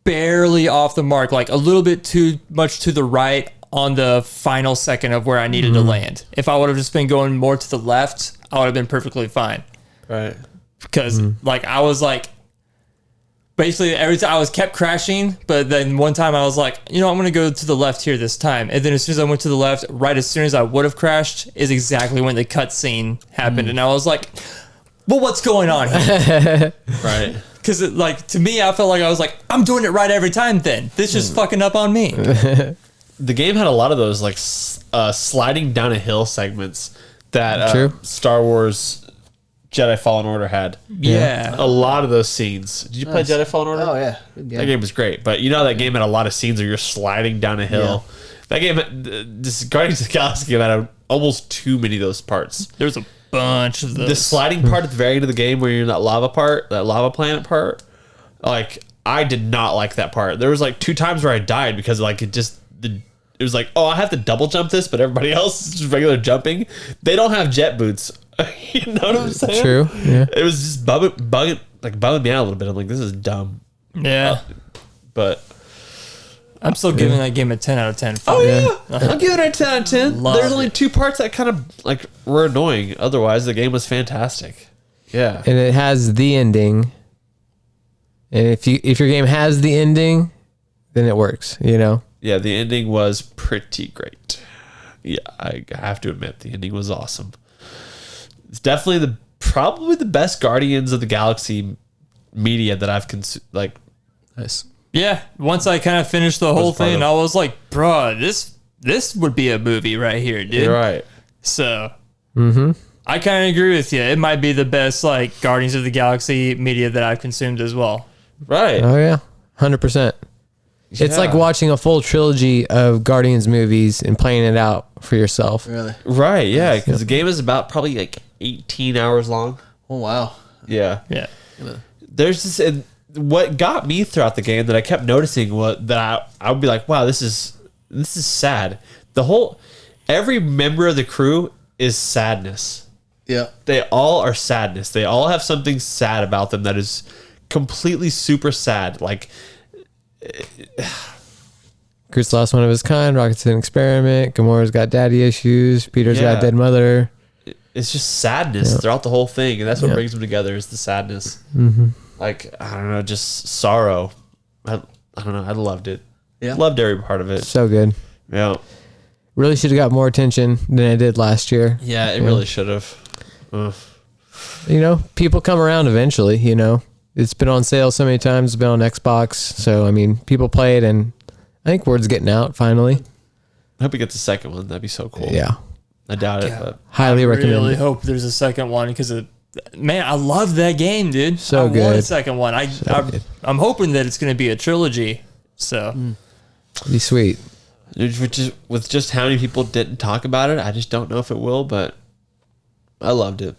barely off the mark, like a little bit too much to the right on the final second of where I needed to land. If I would have just been going more to the left, I would have been perfectly fine. Right. Because like I was like basically every time I was kept crashing, but then one time I was like, you know, I'm gonna go to the left here this time. And then as soon as I went to the left, right as soon as I would have crashed is exactly when the cutscene happened. And I was like, well, what's going on here? Right. Because like to me, I felt like I was like, I'm doing it right every time. Then this just fucking up on me. The game had a lot of those like sliding down a hill segments that True. Star Wars Jedi Fallen Order had. Yeah. A lot of those scenes. Did you play Jedi Fallen Order? Oh yeah. Good That game was great, but you know that game had a lot of scenes where you're sliding down a hill. That game, this Guardians of the Galaxy game had almost too many of those parts. There's a bunch of those. The sliding part at the very end of the game where you're in that lava part, that lava planet part, like I did not like that part. There was like 2 times where I died because like it was like, oh, I have to double jump this, but everybody else is just regular jumping. They don't have jet boots. You know what I'm saying? True. Yeah. It was just bugging me out a little bit. I'm like, this is dumb. Yeah. But I'm still giving that game a 10 out of 10. oh yeah, I'll give it a 10 out of 10. Love There's only it. 2 parts that kind of like were annoying. Otherwise, the game was fantastic. Yeah. And it has the ending. And if your game has the ending, then it works, you know? Yeah, the ending was pretty great. Yeah, I have to admit the ending was awesome. It's definitely probably the best Guardians of the Galaxy media that I've consumed. Like, Nice. Yeah. Once I kind of finished the whole part thing, of- I was like, bruh, this would be a movie right here, dude. you're right. So I kind of agree with you. It might be the best like Guardians of the Galaxy media that I've consumed as well. Right. Oh yeah. 100%. It's like Yeah. watching a full trilogy of Guardians movies and playing it out for yourself. Really? Right, yeah, because the game is about probably like 18 hours long. Oh wow. Yeah. Yeah. There's this, and what got me throughout the game that I kept noticing was that I would be like, wow, this is sad. Every member of the crew is sadness. Yeah. They all are sadness. They all have something sad about them that is completely super sad. Like, Groot's lost one of his kind. Rocket's an experiment. Gamora's got daddy issues. Peter's got Yeah. a dead mother. it's just sadness throughout the whole thing, and that's what brings them together is the sadness. Like, I don't know, just sorrow. I don't know, I loved it. Yeah. Loved every part of it. So good. Yeah, Really should have got more attention than I did last year. yeah, it really should have. You know, people come around eventually, you know. It's been on sale so many times. It's been on Xbox. So, I mean, people play it, and I think word's getting out finally. I hope he gets a second one. That'd be so cool. Yeah. I doubt it, but Highly recommend Really it. hope there's a second one because man, I love that game, dude. So I want a good. second one. good. I'm hoping that it's going to be a trilogy. So Be sweet. which is with just how many people didn't talk about it, I just don't know if it will. But I loved it.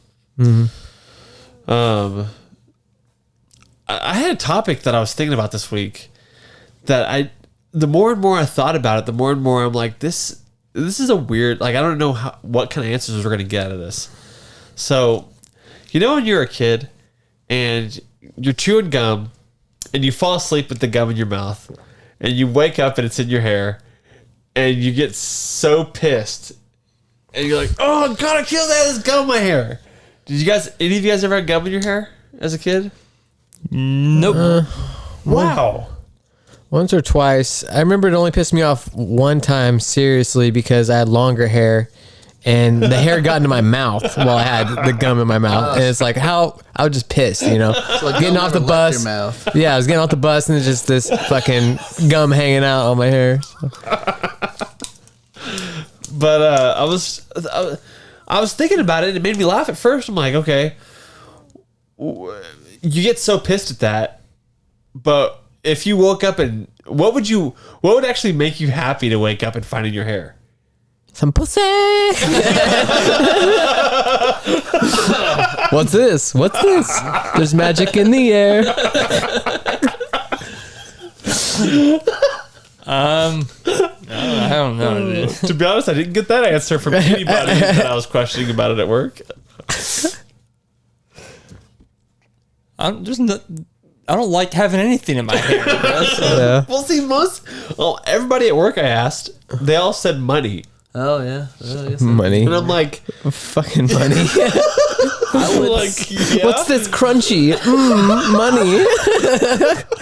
I had a topic that I was thinking about this week that the more and more I thought about it, the more and more I'm like, this is a weird, like, I don't know what kind of answers we're going to get out of this. So, you know, when you're a kid and you're chewing gum and you fall asleep with the gum in your mouth and you wake up and it's in your hair and you get so pissed and you're like, oh, God, I killed that. There's gum in my hair. Any of you guys ever have gum in your hair as a kid? nope. Wow. Once or twice. I remember it only pissed me off one time, seriously, because I had longer hair and the hair got into my mouth while I had the gum in my mouth. And it's like, I was just pissed, you know? Like Getting gum off the never left bus. your mouth. Yeah, I was getting off the bus and there's just this fucking gum hanging out on my hair. But I was thinking about it and it made me laugh at first. I'm like, okay, you get so pissed at that, but if you woke up and what would actually make you happy to wake up and find in your hair? Some pussy. What's this? What's this? There's magic in the air. I don't know, dude. To be honest, I didn't get that answer from anybody that I was questioning about it at work. I don't like having anything in my hair. Bro, so. Yeah. Well, see, everybody at work I asked, they all said money. Oh yeah. Well, I guess so. Money. And I'm like, Fucking money. like, yeah. What's this crunchy? Money.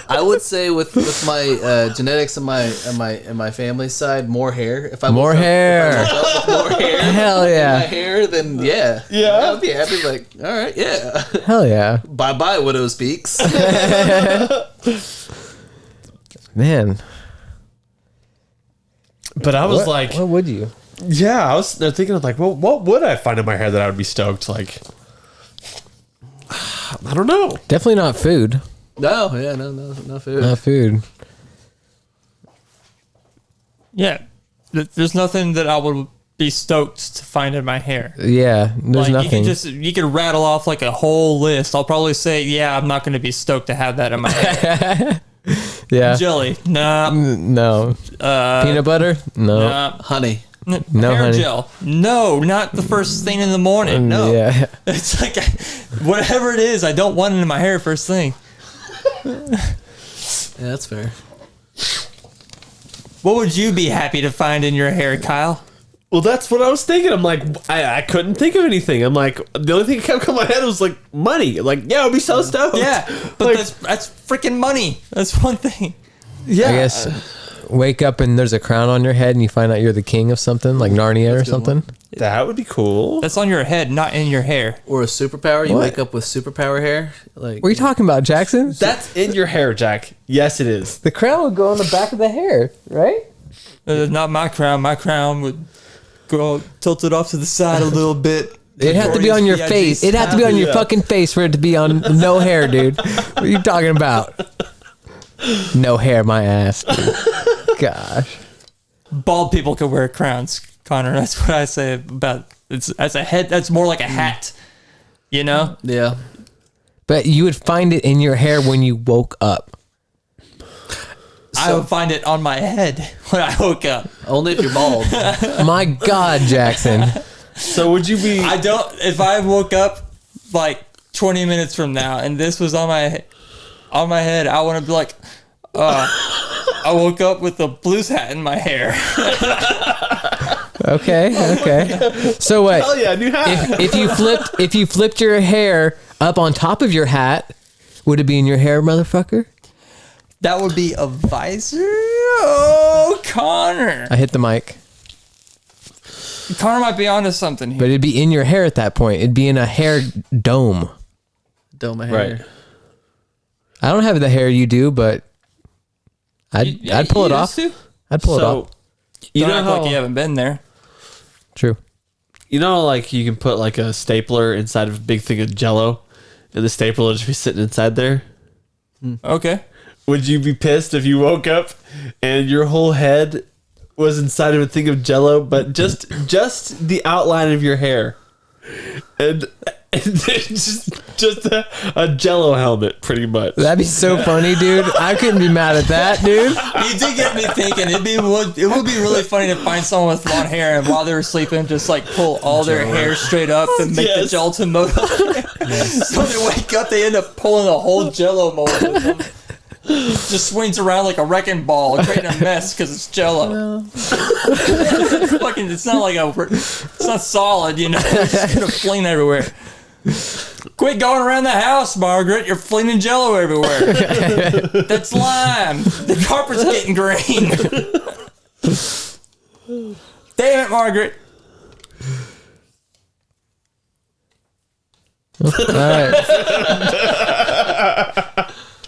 I would say with my genetics and my family side, more hair. If I More woke up- hair. if I woke up with more hair. Hell My yeah. hair, then yeah. I would be happy. Like, all right, yeah. Hell yeah. Bye bye, Widow's Peaks. Man. But I was like, what would you? yeah, I was thinking of like, well, what would I find in my hair that I would be stoked? Like, I don't know. Definitely not food. No food. Not food. Yeah, there's nothing that I would be stoked to find in my hair. Yeah, there's Like nothing. you could rattle off like a whole list. I'll probably say, yeah, I'm not going to be stoked to have that in my hair. Yeah. Jelly, nah. No. Peanut butter? No. Nah. Honey. No, Hair honey. gel. No, not the first thing in the morning. No. Yeah. It's like, whatever it is, I don't want it in my hair first thing. Yeah, that's fair. What would you be happy to find in your hair, Kyle? Well, that's what I was thinking. I'm like, I couldn't think of anything. I'm like, the only thing that kept coming to my head was like money. Like, yeah, I'd be so stoked. Yeah, but Like, that's freaking money. That's one thing. yeah. I guess wake up and there's a crown on your head and you find out you're the king of something, like Narnia or That's a good something. That would be cool. That's on your head, not in your hair. Or a superpower. You What? wake up with superpower hair. Like, What are you talking about, Jackson? That's in your hair, Jack. Yes, it is. The crown would go on the back of the hair, right? Not my crown. My crown would go tilted off to the side a little bit. It'd have to be on your Victoria's face. VIG It'd have to be on your Yeah. fucking face for it to be on no hair, dude. What are you talking about? No hair, my ass. Dude. Gosh. Bald people could wear crowns, Connor. That's what I say about it's as a head. That's more like a hat. You know? yeah. But you would find it in your hair when you woke up. I would find it on my head when I woke up. Only if you're bald. My God, Jackson. So would you be? I don't. If I woke up like 20 minutes from now and this was on my head, I want to be like, I woke up with a blues hat in my hair. Okay. So what? Hell yeah, new hat. If you flipped your hair up on top of your hat, would it be in your hair, motherfucker? That would be a visor. Oh, Connor. I hit the mic. Connor might be onto something here. But it'd be in your hair at that point. It'd be in a hair dome. Dome of hair. Right. I don't have the hair you do, but I'd pull it off. Too? I'd pull it So off. you Don't know act how like you haven't been there. True. like you can put like a stapler inside of a big thing of Jello, and the stapler will just be sitting inside there. Okay. Would you be pissed if you woke up and your whole head was inside of a thing of Jello, but just the outline of your hair, and just a Jello helmet, pretty much? That'd be so funny, dude. I couldn't be mad at that, dude. You did get me thinking. It would be really funny to find someone with long hair and while they were sleeping, just like pull all their hair straight up and make the Yes. gelatin mold. So they wake up, they end up pulling the whole Jello mold with them. Just swings around like a wrecking ball, creating a mess because it's Jello. It's not like it's not solid, you know. It's just gonna fling everywhere. Quit going around the house, Margaret. You're flinging Jello everywhere. That's lime. The carpet's getting green. Damn it, Margaret. All right.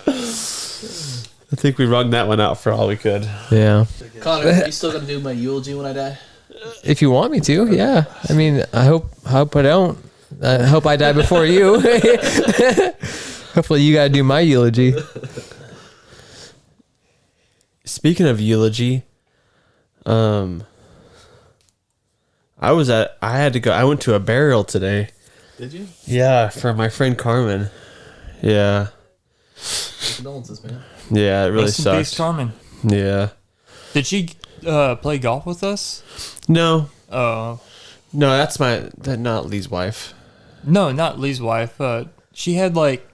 I think we wrung that one out for all we could. Yeah. Connor, are you still gonna do my eulogy when I die? If you want me to, yeah. I mean, I hope I don't. I hope I die before you. Hopefully you gotta do my eulogy. Speaking of eulogy, I went to a burial today. Did you? Yeah, for my friend Carmen. Yeah. Condolences, man. Yeah, it really Rest in peace, sucked. Carmen. Yeah. Did she play golf with us? No. Oh. No, that's not Lee's wife. No, not Lee's wife. She had like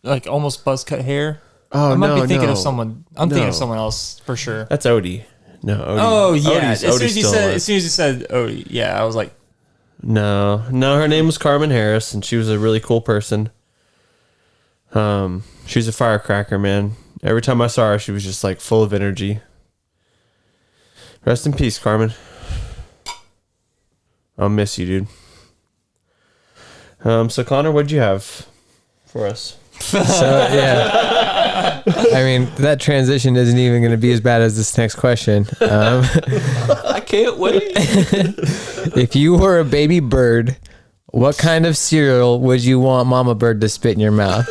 like almost buzz cut hair. Oh, I might no, be thinking no. of someone. I'm thinking of No. someone else for sure. That's Odie. No, Odie. Oh yeah. Odie's As soon as you still said, alive. as soon as you said Odie, yeah, I was like, No, her name was Carmen Harris, and she was a really cool person. She's a firecracker, man. Every time I saw her, she was just like full of energy. Rest in peace, Carmen. I'll miss you, dude. So Connor, what'd you have for us? So yeah, I mean that transition isn't even going to be as bad as this next question. I can't wait. If you were a baby bird, what kind of cereal would you want Mama Bird to spit in your mouth?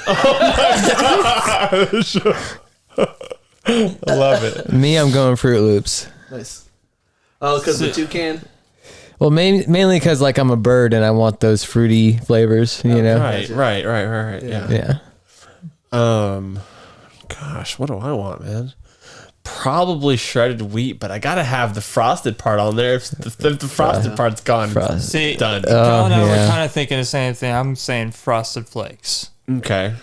I love it. Me, I'm going Fruit Loops. Nice. Oh, because the toucan. Well, mainly because like I'm a bird and I want those fruity flavors. You know. Right. Yeah. Yeah. Gosh, what do I want, man? Probably shredded wheat, but I gotta have the frosted part on there. If the frosted part's gone, see, done. Colin and I yeah. were kind of thinking the same thing. I'm saying Frosted Flakes. Okay.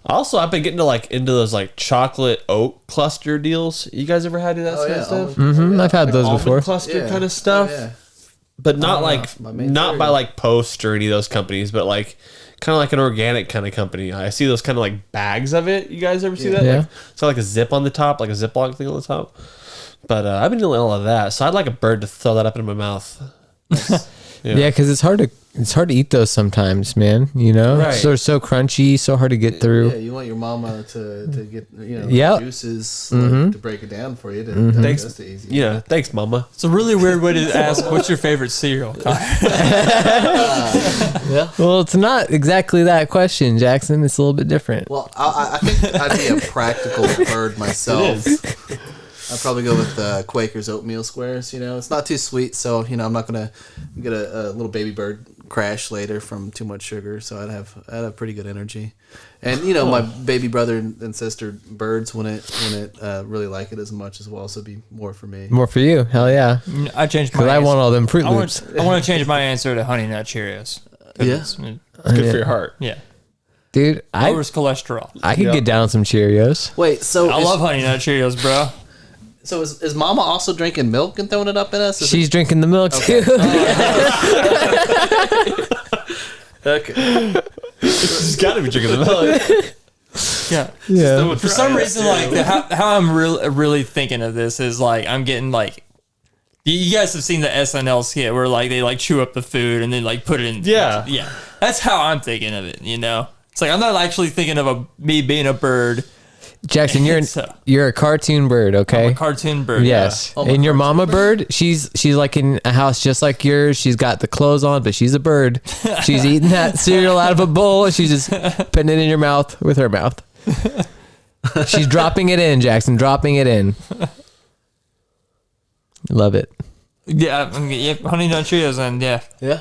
Also, I've been getting into those like chocolate oat cluster deals. You guys ever had that Oh, kind yeah. of stuff? Mm-hmm. I've had those Almond before. cluster Yeah. kind of stuff, Oh, yeah. but not like my main not by cereal. like Post or any of those companies, but like kind of like an organic kind of company. I see those kind of like bags of it. You guys ever see that? Yeah. Like, so like a zip on the top, like a Ziploc thing on the top. But I've been doing all of that, so I'd like a bird to throw that up in my mouth. Yeah, because it's hard to eat those sometimes, man. You know, Right. so they're so crunchy, so hard to get through. Yeah, you want your mama to get Yep. juices like, to break it down for you to digest it easy. Yeah, thanks, Mama. It's a really weird way to ask, what's your favorite cereal? Colin? Well, it's not exactly that question, Jackson. It's a little bit different. Well, I think I'd be a practical bird myself. I'd probably go with Quaker's oatmeal squares. You know, it's not too sweet, so I'm not gonna get a little baby bird crash later from too much sugar. So I'd have pretty good energy, and my baby brother and sister birds wouldn't really like it as much as well. So it'd be more for me. More for you, hell yeah. I changed my Because I answer. want all them Fruit I Loops. want to change my answer to Honey Nut Cheerios. Yeah. It's good for your heart. Yeah. Dude, I Lowers cholesterol. could get down on some Cheerios. Wait, so I love Honey Nut Cheerios, bro. So is Mama also drinking milk and throwing it up in us? She's drinking the milk too. Okay. She's got to be drinking the milk. Yeah. Yeah. For some reason, like how I'm really thinking of this is like I'm getting like you guys have seen the SNL skit where like they like chew up the food and then like put it in. Yeah. That's how I'm thinking of it. It's like I'm not actually thinking of me being a bird. Jackson, So- you're a cartoon bird, okay? I'm a cartoon bird. Yes. Oh, And your mama bird, she's like in a house just like yours. She's got the clothes on, but she's a bird. She's eating that cereal out of a bowl. She's just putting it in your mouth with her mouth. She's dropping it in, Jackson, dropping it in. Love it. Yeah. Honey Nut Cheerios and yeah. Yeah,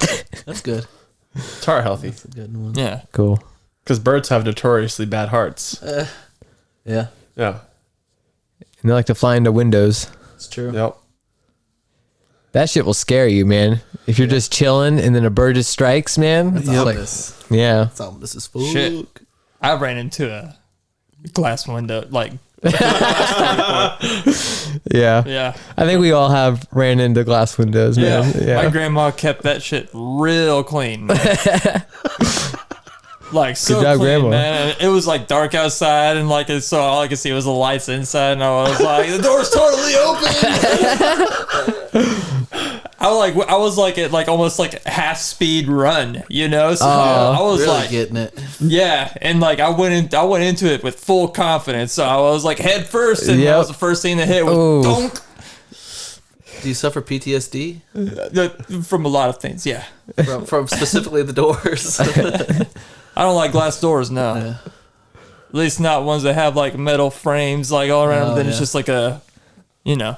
that's good. It's heart healthy That's a good one. Yeah. Cool. because birds have notoriously bad hearts. Yeah, Yeah. And they like to fly into windows. it's true. Yep. That shit will scare you, man. If you're just chilling and then a bird just strikes, man. It's It's like, ominous. yeah. It's ominous as fuck. Shit. I ran into a glass window. Like, Yeah. yeah. I think we all have ran into glass windows, Yeah. man. Yeah. My grandma kept that shit real clean. Like, so Good job, clean, Grandma. man. And it was like dark outside, and like, so all I could see was the lights inside, and I was like, the door's totally open. I was like at like almost like half speed run, you know? So I was Really like, getting it. yeah, and like I went into it with full confidence. So I was like head first, and that Yep. was the first thing that hit was Ooh. donk. Do you suffer PTSD From a lot of things, yeah. from specifically the doors? I don't like glass doors, no. Yeah. At least not ones that have like metal frames like all around. Oh, then it's yeah. just like a, you know.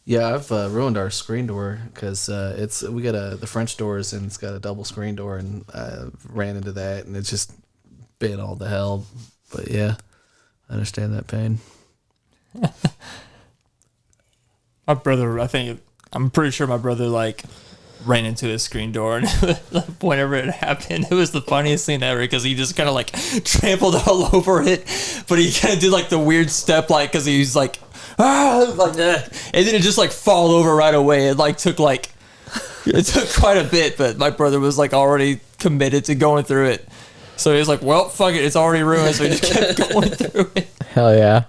Yeah, I've ruined our screen door because we got the French doors and it's got a double screen door, and I ran into that and it's just been all the hell. But yeah, I understand that pain. My brother, I'm pretty sure my brother like ran into a screen door, and whenever it happened, it was the funniest thing ever because he just kind of like trampled all over it, but he kind of did like the weird step, like because he was like, and then it just like fall over right away. It took quite a bit, but my brother was like already committed to going through it, so he was like, well, fuck it, it's already ruined, so he just kept going through it. Hell yeah.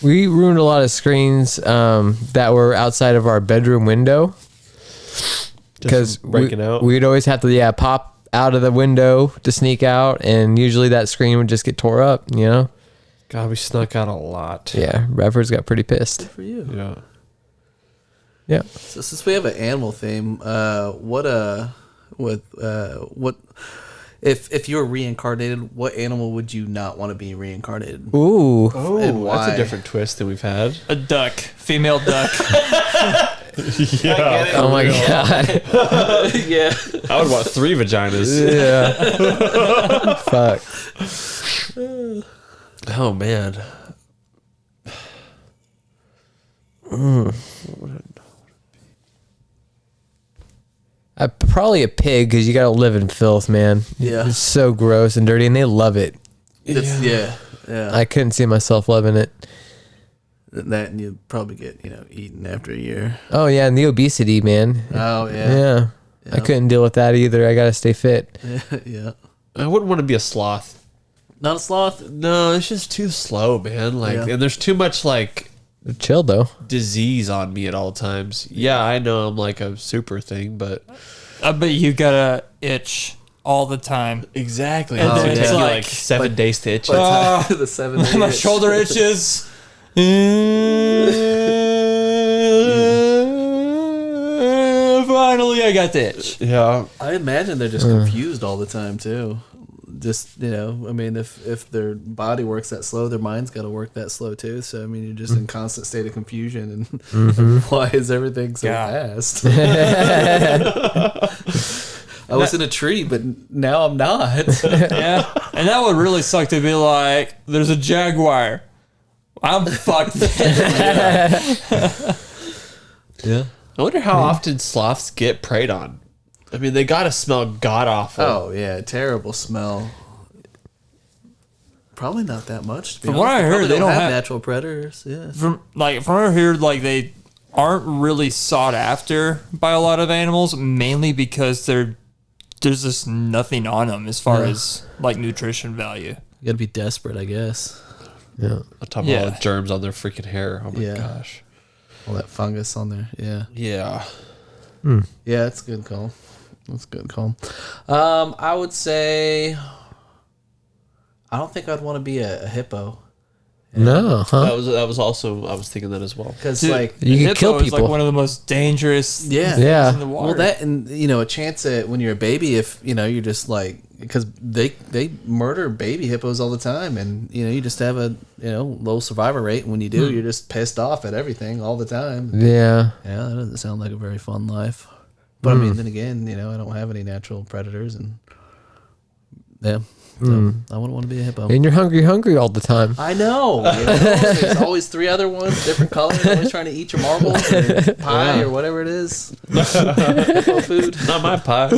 We ruined a lot of screens that were outside of our bedroom window because breaking out. We'd always have to pop out of the window to sneak out, and usually that screen would just get tore up. God, we snuck out a lot. Yeah, Bradford's got pretty pissed. For you. Yeah. Yeah. So since we have an animal theme, what if you were reincarnated, what animal would you not want to be reincarnated? Ooh. Oh, And that's why? a different twist than we've had. A duck, female duck. Yeah. Oh my god. Yeah. I would want 3 vaginas. Yeah. Fuck. Oh, man. Probably a pig because you gotta live in filth, man. Yeah. It's so gross and dirty, and they love it. Yeah. I couldn't see myself loving it. That and you'd probably get eaten after a year. Oh yeah, and the obesity, man. Oh yeah. Yeah. I couldn't deal with that either. I gotta stay fit. Yeah. I wouldn't want to be a sloth. Not a sloth. No, it's just too slow, man. Yeah. And there's too much Chill though. disease on me at all times. Yeah, I know I'm like a super thing, but I bet you gotta itch all the time. exactly. And It's then gonna it's take you like- like 7 days to itch. The 7 days. My shoulder itches. Finally, I got the itch. Yeah. I imagine they're just confused all the time too. Just I mean, if their body works that slow, their mind's got to work that slow too. So I mean, you're just in constant state of confusion. And why is everything so God. fast? I was in a tree, but now I'm not. Yeah, and that would really suck to be like, there's a jaguar. I'm fucked. Yeah. I wonder how often sloths get preyed on. I mean, they gotta smell god awful. Oh yeah, terrible smell. Probably not that much. To be From what honest. I heard, Probably they don't have- natural predators. Yeah. From what I heard, like they aren't really sought after by a lot of animals, mainly because there's just nothing on them as far as like nutrition value. You gotta be desperate, I guess. Yeah. On top of all the germs on their freaking hair. Oh my Yeah. gosh. All that fungus on there. Yeah. Yeah. Yeah, that's a good call. That's a good call. I would say I don't think I'd want to be a hippo No, huh? That was also, I was thinking that as well. because Dude, like You can hippo kill is like people. one of the most dangerous yeah Yeah. things in the water. Well, that and a chance at when you're a baby, if you're just like because they murder baby hippos all the time, and you just have a low survivor rate. And when you do, you're just pissed off at everything all the time. Yeah. Yeah, that doesn't sound like a very fun life. But I mean, then again, I don't have any natural predators, and yeah, so I wouldn't want to be a hippo. And you're hungry all the time. I know. There's always 3 other ones, different colors, always trying to eat your marbles or pie or whatever it is. Hippo food. Not my pie.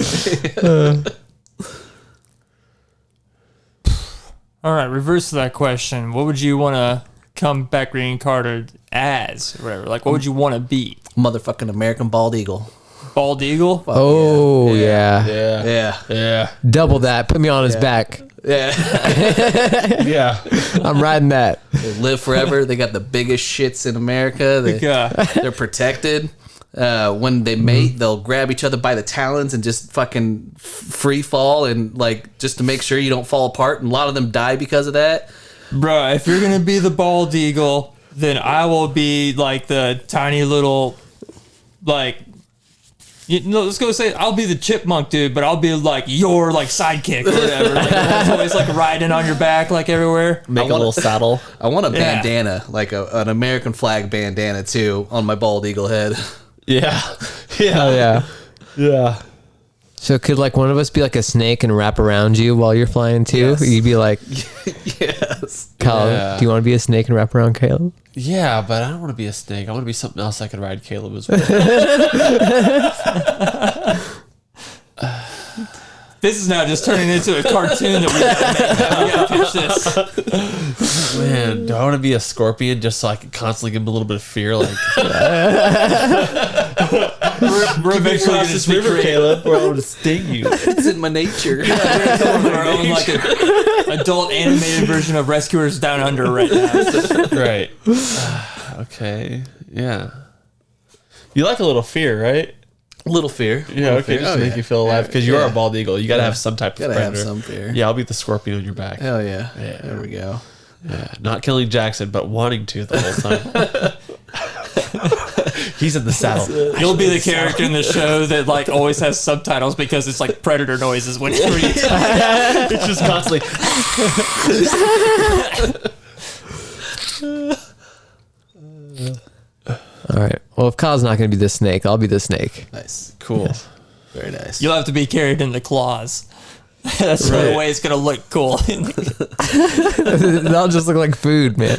All right, reverse to that question. What would you want to come back reincarnated as, or whatever? Like, what would you want to be? Motherfucking American bald eagle. Bald eagle? Oh yeah. Yeah. Yeah. Yeah. Double that. Put me on his back. Yeah. Yeah. I'm riding that. They live forever. They got the biggest shits in America. Yeah. They're protected. When they mate, they'll grab each other by the talons and just fucking free fall and like just to make sure you don't fall apart. And a lot of them die because of that. Bruh, if you're going to be the bald eagle, then I will be like the tiny little, like, let's go say I'll be the chipmunk dude, but I'll be like your like sidekick or whatever. Like, the one's always like riding on your back like everywhere. Make a little saddle. I want a Yeah. bandana, like an American flag bandana too, on my bald eagle head. Yeah. Oh Yeah. yeah. Yeah. So could like one of us be like a snake and wrap around you while you're flying too? Yes. You'd be like, Yes. Kyle, Yeah. do you want to be a snake and wrap around Caleb? Yeah, but I don't want to be a snake. I want to be something else I can ride Caleb as well. This is now just turning into a cartoon that we gotta pitch this. Man, do I want to be a scorpion just so I can constantly give him a little bit of fear? Like, We're eventually gonna just be creative. Caleb, or I want to sting you. It's in my nature. We're gonna come up with our own like adult animated version of Rescuers Down Under right now. Right. Okay. Yeah. You like a little fear, right? Little fear. Yeah, okay, just to make you feel alive. Because you are a bald eagle. You got to have some type of Gotta predator. have some fear. Yeah, I'll be the scorpion on your back. Hell yeah. There we go. Yeah, not killing Jackson, but wanting to the whole time. He's in the saddle. You'll be the character in the show that like always has subtitles because it's like predator noises whenever you talk. It's just constantly. All right. Well, if Kyle's not going to be the snake, I'll be the snake. Nice. Cool. Very nice. You'll have to be carried in the claws. That's the Right. way it's gonna look cool. That'll just look like food, man.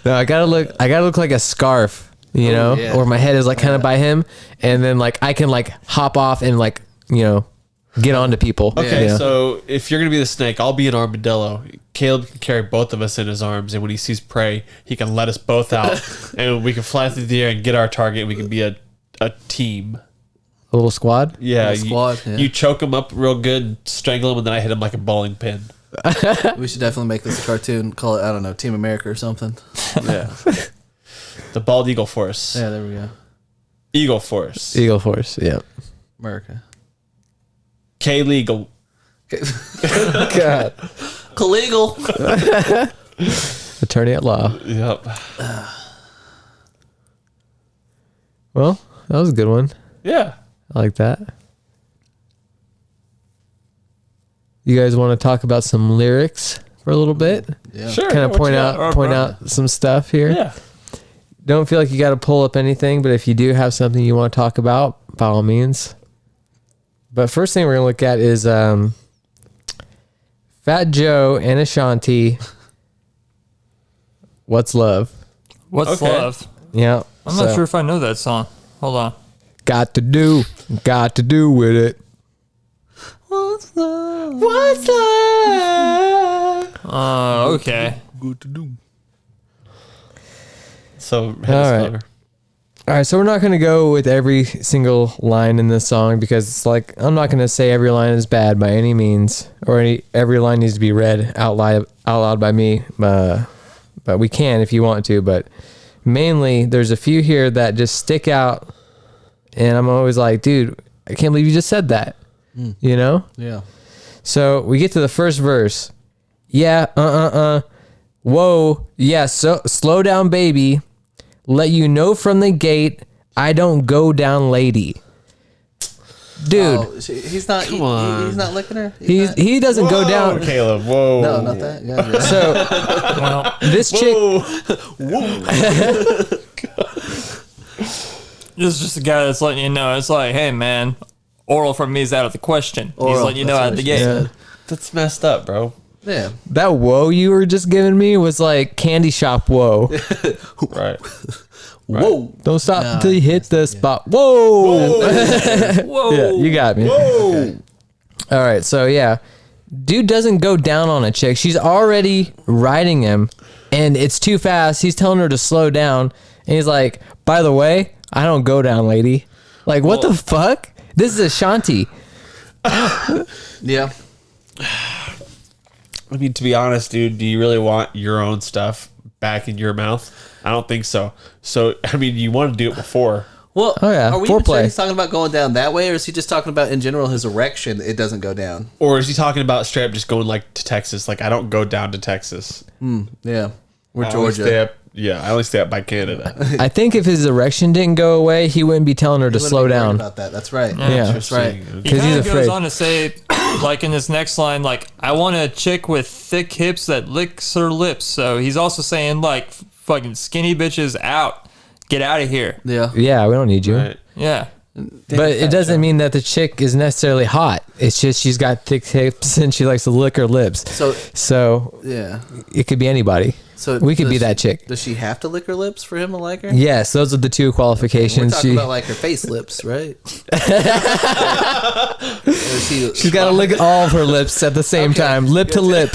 No, I gotta look like a scarf, you know, yeah. or my head is like kind of by him, and then like I can like hop off and like, you know, get onto people. Okay, you know? so if you're going to be the snake, I'll be an armadillo. Caleb can carry both of us in his arms, and when he sees prey, he can let us both out, and we can fly through the air and get our target, and we can be a team. A little squad. Yeah, Little squad, yeah. You choke him up real good, strangle him, and then I hit him like a bowling pin. We should definitely make this a cartoon. Call it, I don't know, Team America or something. Yeah. The bald eagle force. Yeah, there we go. Eagle force. Eagle Force. Yeah. America. K-legal. God. Illegal. Attorney at law. Yep. Well, that was a good one. Yeah. I like that. You guys want to talk about some lyrics for a little bit? Yeah. Sure. Kind of what point you got? out some stuff here. Yeah. Don't feel like you got to pull up anything, but if you do have something you want to talk about, by all means. But first thing we're gonna look at is Fat Joe and Ashanti. What's love? What's Okay. love? Yeah, I'm not sure if I know that song. Hold on. Got to do with it. What's love? What's love? Okay. Good to do. So, hit All us, right. Connor. All right, so we're not going to go with every single line in this song because it's like I'm not going to say every line is bad by any means, or every line needs to be read out loud by me. But we can if you want to. But mainly, there's a few here that just stick out, and I'm always like, dude, I can't believe you just said that. You know? Yeah. So we get to the first verse. Yeah, whoa, yeah, so slow down, baby. Let you know from the gate, I don't go down, lady. Dude, Oh, he's not. Come on. He's not licking her. he doesn't go down. Caleb. Whoa. No, not that. Yeah. So Well, this chick, this is just a guy that's letting you know. It's like, hey, man, oral from me is out of the question. He's Oral, letting you know that's out of the what gate. she said. That's messed up, bro. Yeah. that whoa you were just giving me was like candy shop whoa. Right. Whoa. Don't stop Nah, until you hit the spot. Whoa. Whoa. Yeah, you got me. Okay. All right, so yeah, dude doesn't go down on a chick. She's already riding him, and it's too fast. He's telling her to slow down, and he's like, "By the way, I don't go down, lady." Like, what the fuck? This is Ashanti. Yeah. I mean, to be honest, dude, do you really want your own stuff back in your mouth? I don't think so. So, I mean, you want to do it before. Well, Oh, yeah. are we even sure Foreplay. he's talking about going down that way, or is he just talking about in general his erection? It doesn't go down. Or is he talking about straight up just going like to Texas? Like, I don't go down to Texas. Yeah. We're I only Georgia. stay up, I only stay up by Canada. I think if his erection didn't go away, he wouldn't be telling her to He wouldn't slow be worried down. about that. That's right. Yeah. That's right. He Because kind he's of goes afraid. on to say, like in this next line, like, I want a chick with thick hips that licks her lips. So he's also saying, like, fucking skinny bitches out. Get out of here. Yeah. Yeah, we don't need you. Right. Yeah. But it doesn't mean that the chick is necessarily hot. It's just she's got thick hips and she likes to lick her lips. So Yeah. it could be anybody. So we could be does that chick. Does she have to lick her lips for him to like her? Yes, those are the two We're qualifications. talking about like her face lips, right? She's got to lick all of her lips at the same time, lip to lip.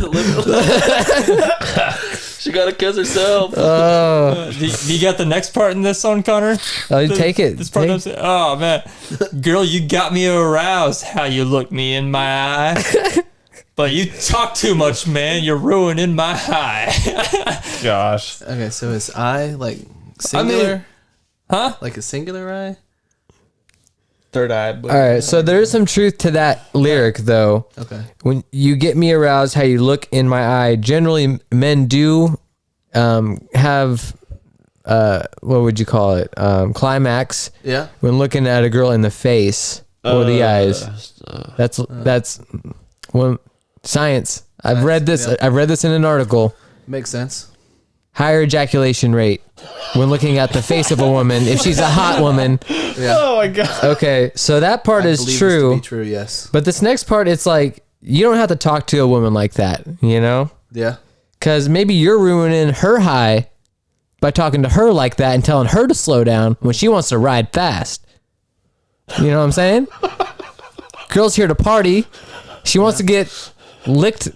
She got to kiss herself. Do you got the next part in this song, Connor? Take it. This part oh man, girl, you got me aroused. How you look me in my eye. But you talk too much, man. You're ruining my high. Gosh. Okay, so is I like singular? Huh? Like a singular eye? Third eye. All right, so there is some truth to that lyric, though. Okay. When you get me aroused, how you look in my eye. Generally, men do have what would you call it? Climax. Yeah. When looking at a girl in the face or the eyes. That's when science. I've read this. Yeah. I've read this in an article. Makes sense. Higher ejaculation rate when looking at the face of a woman if she's a hot woman. Yeah. Oh my god. Okay, so that part I is believe true. This to be true, yes. But this next part, it's like you don't have to talk to a woman like that, you know? Yeah. Because maybe you're ruining her high by talking to her like that and telling her to slow down when she wants to ride fast. You know what I'm saying? Girl's here to party. She wants to get licked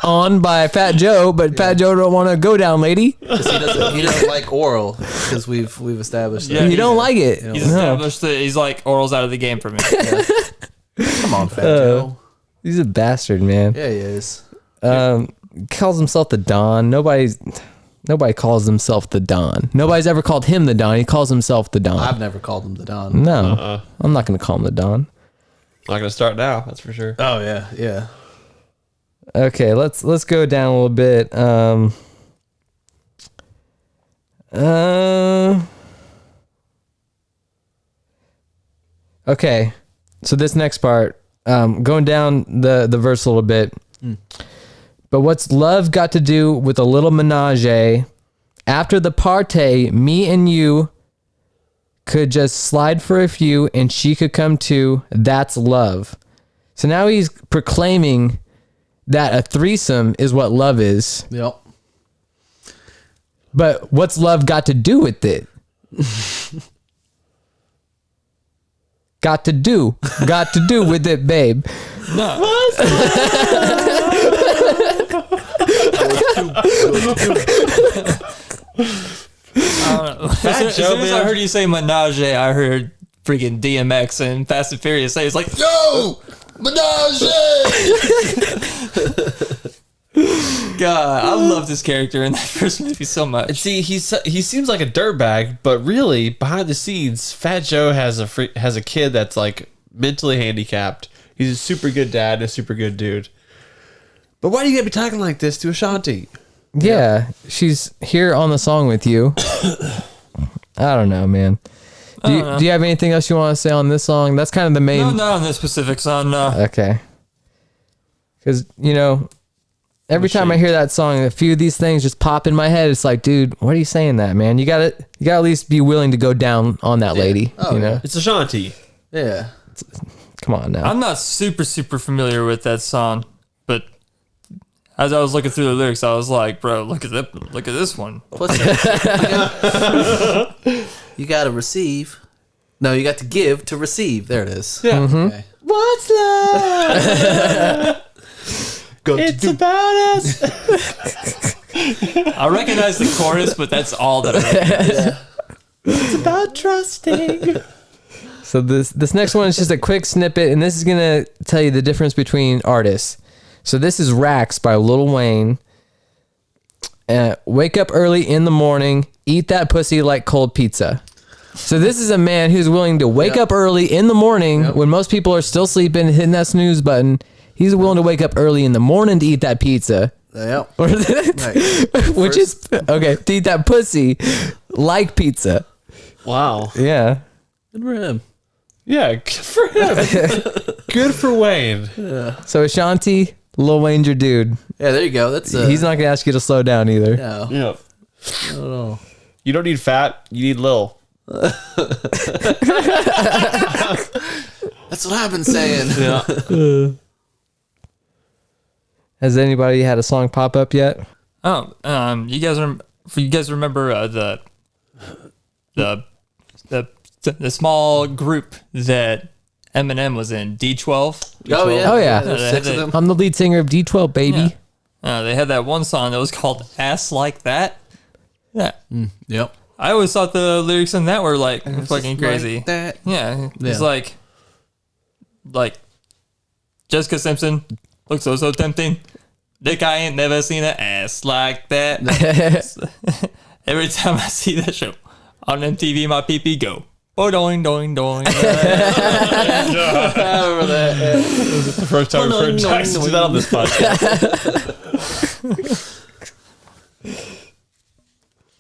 on by Fat Joe, but Fat Joe don't want to go down, lady. Because he doesn't like oral. Because we've established that. Yeah, You don't like it. He's established that he's like oral's out of the game for me. Come on, Fat Joe. He's a bastard, man. Yeah, he is. Calls himself the Don. Nobody calls himself the Don. Nobody's ever called him the Don. He calls himself the Don. I've never called him the Don. No, I'm not going to call him the Don. Not gonna start now. That's for sure. Oh yeah, yeah. Okay, let's go down a little bit. Okay, so this next part, going down the verse a little bit. But what's love got to do with a little menage? After the party, me and you could just slide for a few and she could come too. That's love. So now he's proclaiming that a threesome is what love is. Yep. But what's love got to do with it? Got to do with it, babe. As soon as I heard you say menage, I heard freaking DMX and Fast and Furious say it's like, yo, menage. God, I love this character in that first movie so much. And see, he seems like a dirtbag, but really behind the scenes, Fat Joe has a kid that's like mentally handicapped. He's a super good dad and a super good dude. But why do you gotta be talking like this to Ashanti? Yeah, she's here on the song with you. I don't know, man. Do you have anything else you want to say on this song? That's kind of the main. No, not on this specific song, no. Okay. Because, you know, every time I hear that song, a few of these things just pop in my head. It's like, dude, what are you saying that, man? You gotta at least be willing to go down on that lady. Oh, you know? It's Ashanti. Yeah. Come on now. I'm not super familiar with that song, but as I was looking through the lyrics, I was like, bro, look at this one. Plus, you got to receive. No, you got to give to receive. There it is. Yeah. Okay. What's love? It's about us. I recognize the chorus, but that's all that I recognize. It's about trusting. So this next one is just a quick snippet, and this is gonna tell you the difference between artists. So this is Racks by Lil Wayne. Wake up early in the morning, eat that pussy like cold pizza. So this is a man who's willing to wake up early in the morning when most people are still sleeping, hitting that snooze button. He's willing to wake up early in the morning to eat that pizza. Yep. Which is, okay, to eat that pussy like pizza. Wow. Yeah. Good for him. Yeah, good for him. Good for Wayne. So Ashanti, Lil Wayne's your dude. Yeah, there you go. That's He's not going to ask you to slow down either. No. Yeah. I don't know. You don't need fat. You need Lil. That's what I've been saying. Has anybody had a song pop up yet? Oh, you guys remember the small group that Eminem was in, D12? Oh yeah. Oh, yeah. There's 6 of them. I'm the lead singer of D12, baby. Yeah. They had that one song that was called "Ass Like That." Yeah, Yep. I always thought the lyrics in that were like fucking crazy. Like that. Yeah, it's Yeah. like Jessica Simpson looks so tempting. Dick, I ain't never seen an ass like that. Every time I see that show on MTV, my pee go. Oh, doing, doing, doing. I remember that. This is the first time we've heard Jackson do that on this podcast.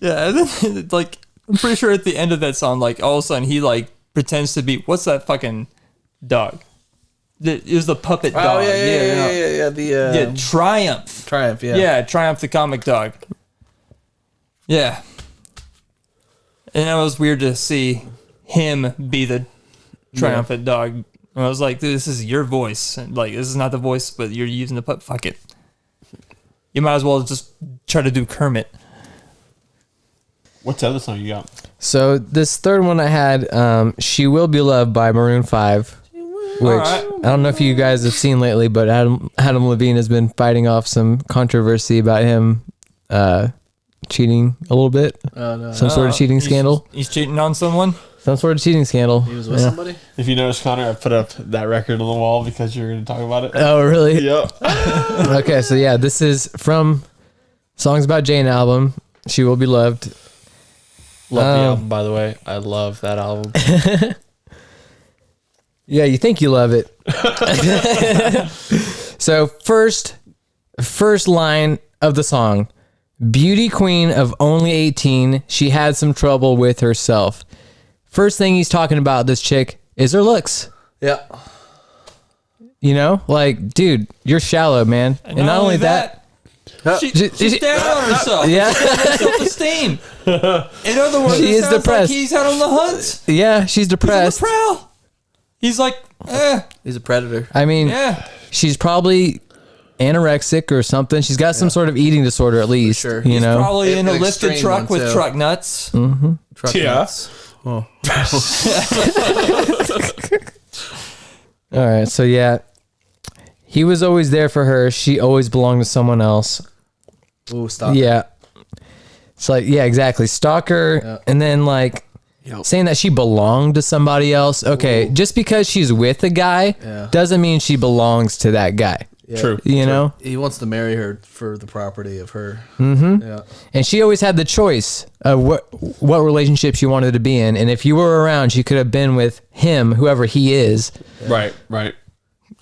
Yeah, and then, like, I'm pretty sure at the end of that song, like, all of a sudden he, like, pretends to be, what's that fucking dog? It was the puppet dog. Oh yeah. The Triumph. Triumph. Yeah. Yeah, Triumph the comic dog. Yeah. And it was weird to see him be the triumphant dog. And I was like, dude, this is your voice. Like, this is not the voice, but you're using the puppet. Fuck it. You might as well just try to do Kermit. What's the other song you got? So this third one I had, "She Will Be Loved" by Maroon 5, which Alright. I don't know if you guys have seen lately, but Adam Levine has been fighting off some controversy about him cheating a little bit. Oh no. Some sort of cheating scandal. He's cheating on someone? Some sort of cheating scandal. He was with Yeah. somebody. If you notice, Connor, I put up that record on the wall because you're going to talk about it. Oh, really? Yep. Okay, so yeah, this is from Songs About Jane album, "She Will Be Loved." Love the album, by the way. I love that album. Yeah, you think you love it. So first line of the song: "Beauty queen of only 18, she had some trouble with herself." First thing he's talking about this chick is her looks. Yeah. You know, like, dude, you're shallow, man. And not only that, she's down on herself. Yeah. Self-esteem. In other words, She it is sounds depressed. like he's out on the hunt. yeah, she's He's on the depressed. prowl. He's like, He's a predator. I mean, yeah. she's probably anorexic or something. She's got some sort of eating disorder at least. sure. You know. Probably in a An lifted extreme truck one, with too. truck nuts. Truck Yeah. nuts. Oh. All right, so yeah, he was always there for her. She always belonged to someone else. Ooh, stop. Yeah. It's like, yeah, exactly. Stalker, Yeah. and then like saying that she belonged to somebody else. Okay, just because she's with a guy Yeah. doesn't mean she belongs to that guy. Yeah. True. You know? He wants to marry her for the property of her. Mm-hmm. Yeah. And she always had the choice of what relationship she wanted to be in. And if you were around, she could have been with him, whoever he is. Right, right.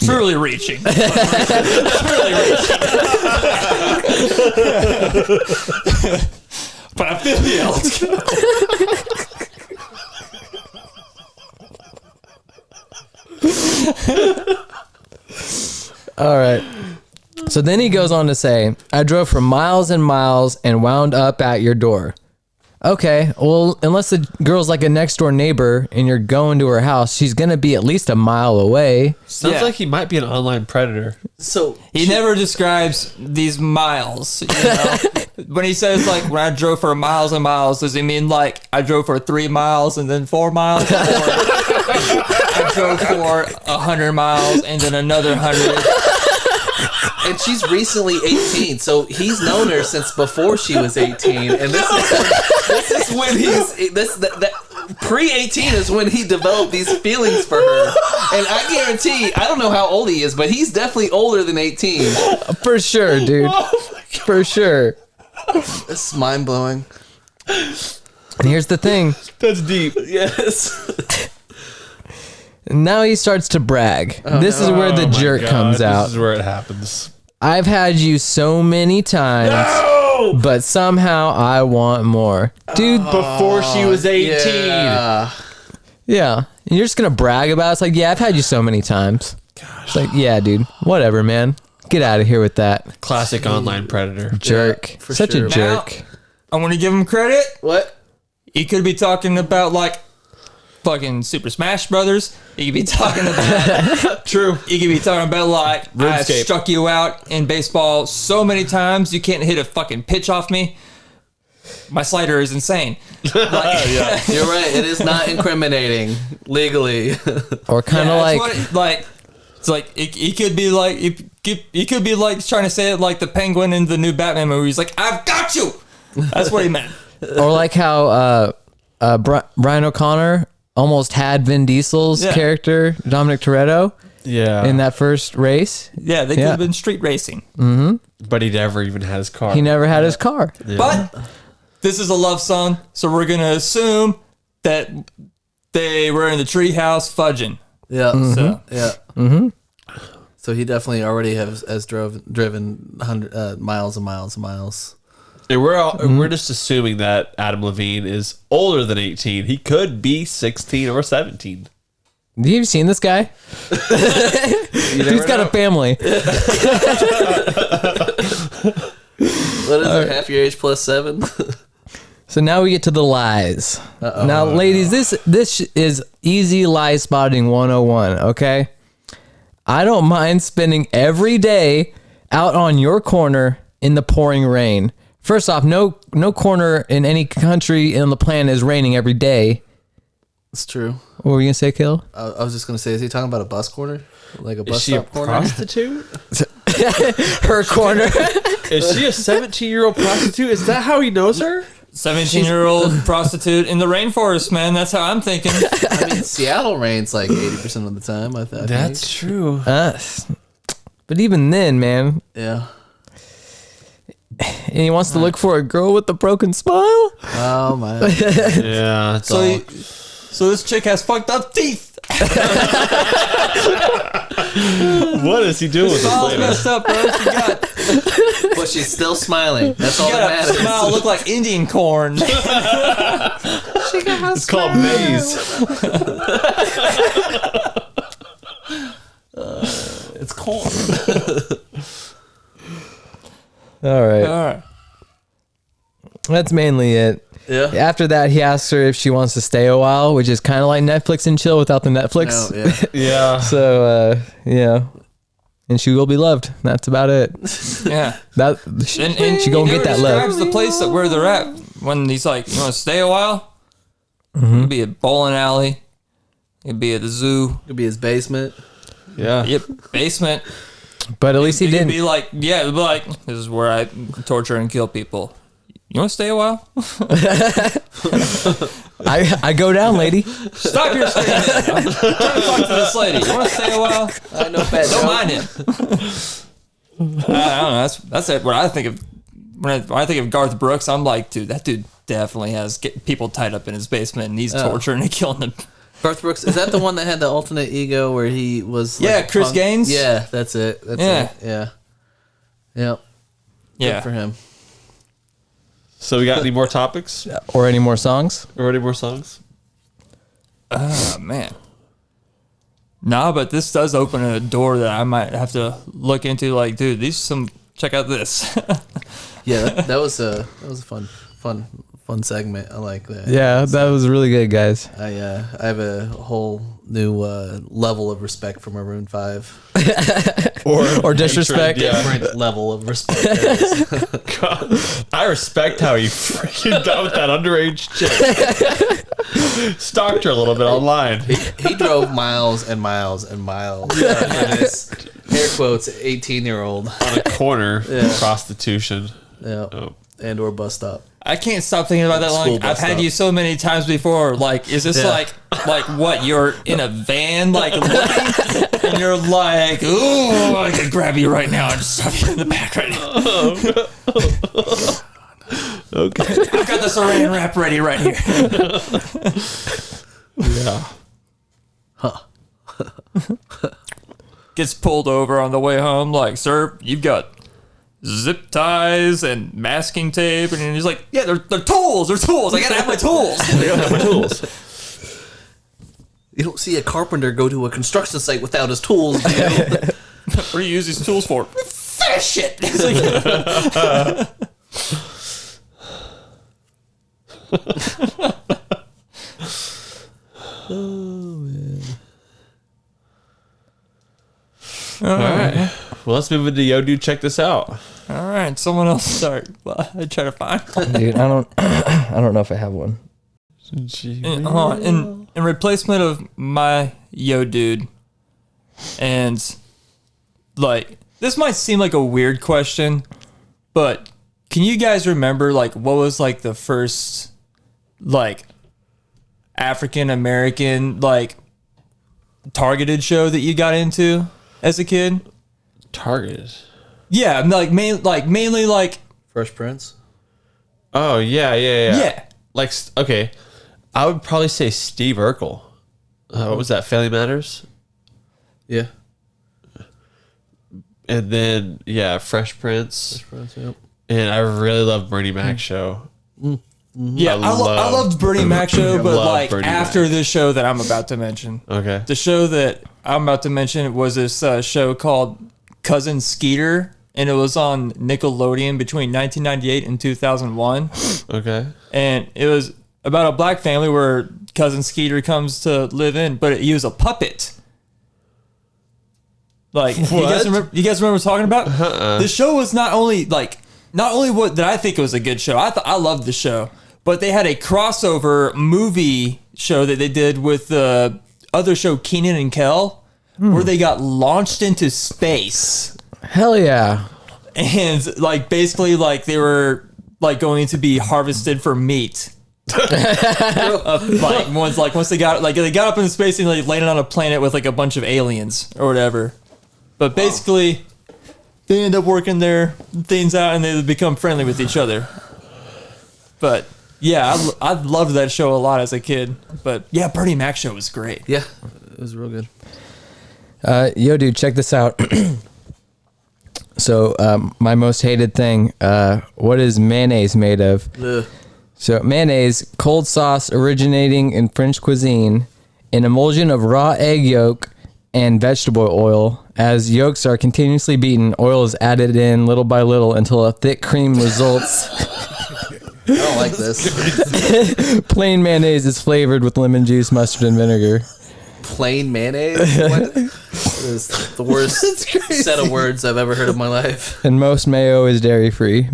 Truly reaching. Truly reaching. But I feel the let's go. All right. So then he goes on to say, "I drove for miles and miles and wound up at your door." Okay, well, unless the girl's like a next door neighbor and you're going to her house, she's going to be at least a mile away. Sounds Yeah. like he might be an online predator. So He never describes these miles, you know? When he says, like, when I drove for miles and miles, does he mean, like, I drove for 3 miles and then 4 miles? Or I drove for 100 miles and then another 100? and she's recently 18, so he's known her since before she was 18, and this is when that pre-18 is when he developed these feelings for her. And I guarantee, I don't know how old he is, but he's definitely older than 18. For sure, dude. For sure. This is mind blowing. And here's the thing. That's deep. Yes. Now he starts to brag. This is where the Oh my jerk God, comes out. This is where it happens. "I've had you so many times, but somehow I want more." Dude, Before she was 18. yeah. And you're just going to brag about it? It's like, yeah, I've had you so many times. It's like, yeah, dude. Whatever, man. Get out of here with that. Classic online predator. Jerk. for Such sure. a jerk. I want to give him credit. What? He could be talking about like fucking Super Smash Brothers. He could be talking about True. He could be talking about like I RuneScape. struck you out in baseball so many times you can't hit a fucking pitch off me. My slider is insane. Like, You're right. It is not incriminating legally. Or kind of it's like he could be like he could be like trying to say it like the Penguin in the new Batman movie. He's like, I've got you. That's what he meant. or like how Brian O'Connor almost had Vin Diesel's character, Dominic Toretto, Yeah. in that first race. Yeah, they could have been street racing. But he never even had his car. He never had his car. But this is a love song, so we're gonna assume that they were in the treehouse fudging. Yeah. So Yeah. So he definitely already has driven miles and miles and miles. And we're just assuming that Adam Levine is older than 18. He could be 16 or 17. Have you seen this guy? He's got a family. What is it? Half your age plus 7? So now we get to the lies. Now, ladies, this is easy lie spotting 101, okay? I don't mind spending every day out on your corner in the pouring rain. First off, no corner in any country on the planet is raining every day. It's true. What were you going to say, Kill? I was just going to say, is he talking about a bus corner? Like a bus Is she a stop corner? prostitute? Her corner. Is she a 17-year-old prostitute? Is that how he knows her? 17-year-old prostitute in the rainforest, man. That's how I'm thinking. I mean, Seattle rains like 80% of the time, I think. That's true. But even then, man, Yeah. and he wants to look for a girl with a broken smile? Oh, my. Yeah. It's all. So this chick has fucked up teeth. What is he doing with this Smile's lady? messed up, bro. She got But she's still smiling. That's all that a matters. smile look like Indian corn. It's called maze. It's corn. All right. All right. That's mainly it. Yeah. After that, he asks her if she wants to stay a while, which is kind of like Netflix and chill without the Netflix. No, yeah. Yeah. So, yeah. And she will be loved. That's about it. Yeah. That she gonna get that describes love. the place that where they're at when he's like, you want to stay a while? It could be a bowling alley. It could be at the zoo. Could be his basement. Yeah. Yep, basement. But at least he It could didn't. be like, yeah, it'd be like, this is where I torture and kill people. You want to stay a while? I go down, lady. Stop your screaming. I'm trying to talk to this lady. You want to stay a while? I know fat Don't joke. mind him. I don't know. That's it. What I think of when I think of Garth Brooks, I'm like, dude, that dude definitely has people tied up in his basement and he's torturing and killing them. Garth Brooks, is that the one that had the alternate ego where he was like Yeah, Chris punk? Gaines? Yeah, that's it. That's Yeah. it. Yeah. Yep. Yeah. Good for him. So we got any more topics? Or any more songs? Or any more songs? Oh man. Nah, but this does open a door that I might have to look into. Like, dude, check out this. Yeah, that was a fun segment. I like that. Yeah, that was really good, guys. I have a whole new level of respect for Maroon 5. Or disrespect. Yeah. Different level of respect. there is. God, I respect how he freaking got with that underage chick. Stalked her a little bit online. He drove miles and miles and miles for this, air quotes, 18-year-old. On a corner. Yeah. Prostitution. Yeah. Oh. And or bus stop. I can't stop thinking about that. School Like, bus I've had stop. you so many times before. Like, is this Yeah. like what? You're in a van, like, looking, and you're like, ooh, I could grab you right now and just shove you in the back right now. Okay. I've got the saran wrap ready right here. Yeah. Gets pulled over on the way home. Like, sir, you've got zip ties and masking tape, and he's like, yeah, they're tools. They're tools. I gotta have my tools. I don't have my tools. You don't see a carpenter go to a construction site without his tools, do you? What do you use these tools for? Finish it. It's like, Well, let's move into Yo Dude, check this out. All right, someone else start. Well, I try to find one. Dude, I don't know if I have one. In replacement of my Yo Dude, and like this might seem like a weird question, but can you guys remember like what was like the first like African American like targeted show that you got into as a kid? Targeted. Yeah, mainly like Fresh Prince. Oh, yeah. yeah. Like, okay. I would probably say Steve Urkel. What was that? Family Matters? Yeah. And then, yeah, Fresh Prince. Prince, yep. And I really love Bernie Mac's show. Yeah, I loved Bernie Mac show, but love like Bernie after this show that I'm about to mention. Okay. The show that I'm about to mention was this show called Cousin Skeeter, and it was on Nickelodeon between 1998 and 2001. Okay. And it was about a black family where Cousin Skeeter comes to live in, but he was a puppet. Like, you guys remember what I'm talking about? The show was not only what did I think it was a good show. I loved the show, but they had a crossover movie show that they did with the other show Kenan and Kel, where they got launched into space. Hell yeah. And like basically like they were like going to be harvested for meat. Once they got up into space and like landed on a planet with like a bunch of aliens or whatever. But basically they end up working their things out and they become friendly with each other. But yeah, I loved that show a lot as a kid. But yeah, Bernie Mac show was great. Yeah, it was real good. Yo, dude, check this out. So, my most hated thing, what is mayonnaise made of? Ugh. So, mayonnaise, cold sauce originating in French cuisine, an emulsion of raw egg yolk and vegetable oil. As yolks are continuously beaten, oil is added in little by little until a thick cream results. I don't like this. Plain mayonnaise is flavored with lemon juice, mustard, and vinegar. Plain mayonnaise? What? That is the worst set of words I've ever heard in my life. And most mayo is dairy free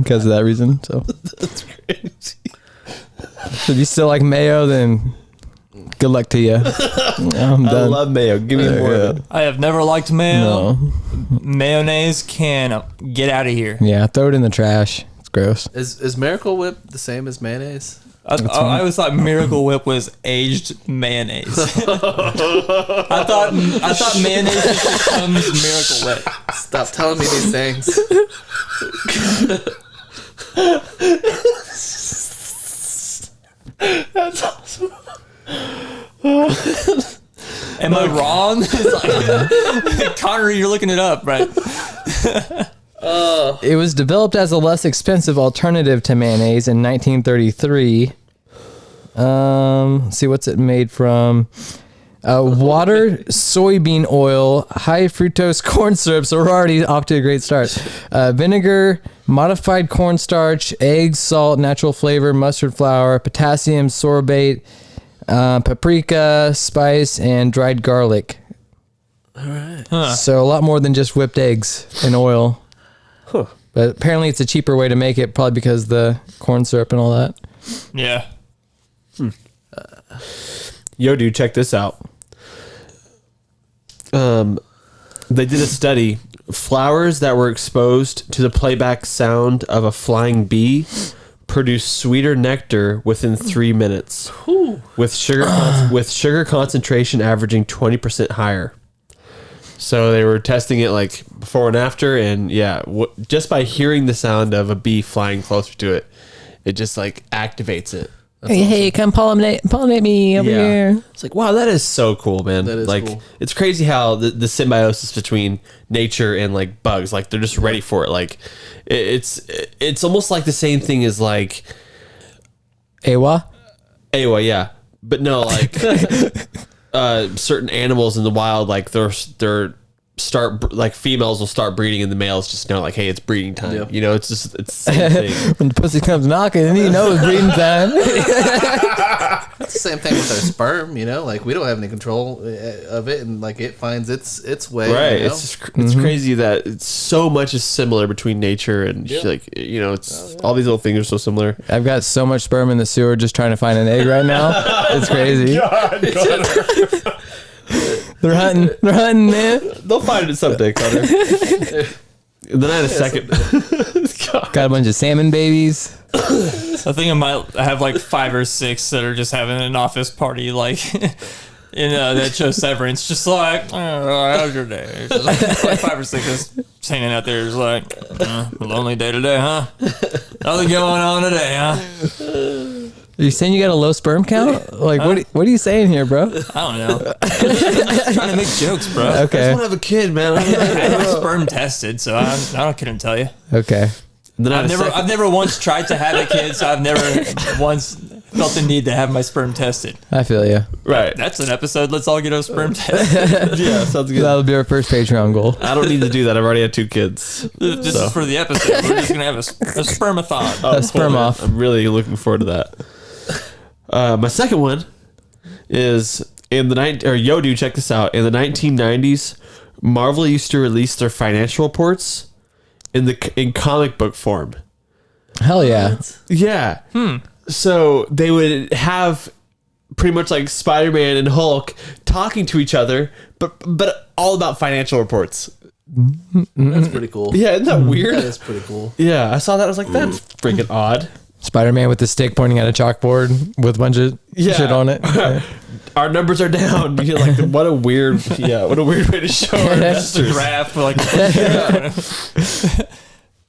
because of that reason. So That's crazy. if you still like mayo, then good luck to you. I'm I done. love mayo. Give me more of it. I have never liked mayo. No. Mayonnaise can get out of here. Yeah, throw it in the trash. It's gross. Is Miracle Whip the same as mayonnaise? I always thought Miracle Whip was aged mayonnaise. I thought mayonnaise just becomes Miracle Whip. Stop telling me these things. That's awesome. Am I wrong? It's like, Connor, you're looking it up, right? It was developed as a less expensive alternative to mayonnaise in 1933. Let's see, what's it made from? Water, soybean oil, high fructose corn syrup. So we're already off to a great start. Vinegar, modified cornstarch, eggs, salt, natural flavor, mustard flour, potassium sorbate, paprika, spice, and dried garlic. All right. So a lot more than just whipped eggs and oil. Huh. But apparently it's a cheaper way to make it, probably because the corn syrup and all that. Yeah. Yo, dude, check this out. They did a study. Flowers that were exposed to the playback sound of a flying bee produced sweeter nectar within 3 minutes, with sugar concentration averaging 20% higher. So they were testing it like before and after, and yeah, just by hearing the sound of a bee flying closer to it, it just like activates it. Hey, come pollinate me over here. It's like, wow, that is so cool, man. That is like, cool. It's crazy how the symbiosis between nature and like bugs, like they're just ready for it. Like, it's almost like the same thing as like Awa? yeah, but no, like certain animals in the wild, like they're start like females will start breeding and the males just know like, hey, it's breeding time. Yep. You know, it's the same thing. When the pussy comes knocking, and you know it's breeding time. It's the same thing with our sperm, you know, like we don't have any control of it, and like it finds its way. Right. You know? It's just, it's crazy that it's so much is similar between nature and like, you know, it's all these little things are so similar. I've got so much sperm in the sewer just trying to find an egg right now. It's crazy. They're hunting, man. They'll find it someday, Connor. And then I had a second. Got a bunch of salmon babies. I think I have like 5 or 6 that are just having an office party, like in that show Severance, just like, oh, how's your day? Just like 5 or 6 just hanging out there, just like, a lonely day today, huh? Nothing going on today, huh? Are you saying you got a low sperm count? Like, what are you saying here, bro? I don't know. I'm just trying to make jokes, bro. I Okay. just want to have a kid, man. I had my sperm tested, so I couldn't tell you. Okay. And then I had I've never once tried to have a kid, so I've never once felt the need to have my sperm tested. I feel you. right. That's an episode. Let's all get our sperm tested. Yeah, sounds good. That'll be our first Patreon goal. I don't need to do that. I've already had 2 kids. This is for the episode. We're just gonna have a spermathon. A sperm off. I'm really looking forward to that. My second one is in the yo, dude, check this out. In the 1990s, Marvel used to release their financial reports in comic book form. Hell yeah. Yeah. So they would have pretty much like Spider-Man and Hulk talking to each other, but all about financial reports. That's pretty cool. Yeah, isn't that weird? That is pretty cool. Yeah, I saw that. I was like, that's freaking odd. Spider-Man with the stick pointing at a chalkboard with a bunch of shit on it. Our numbers are down. You're like, what a weird way to show our investors. Graph, like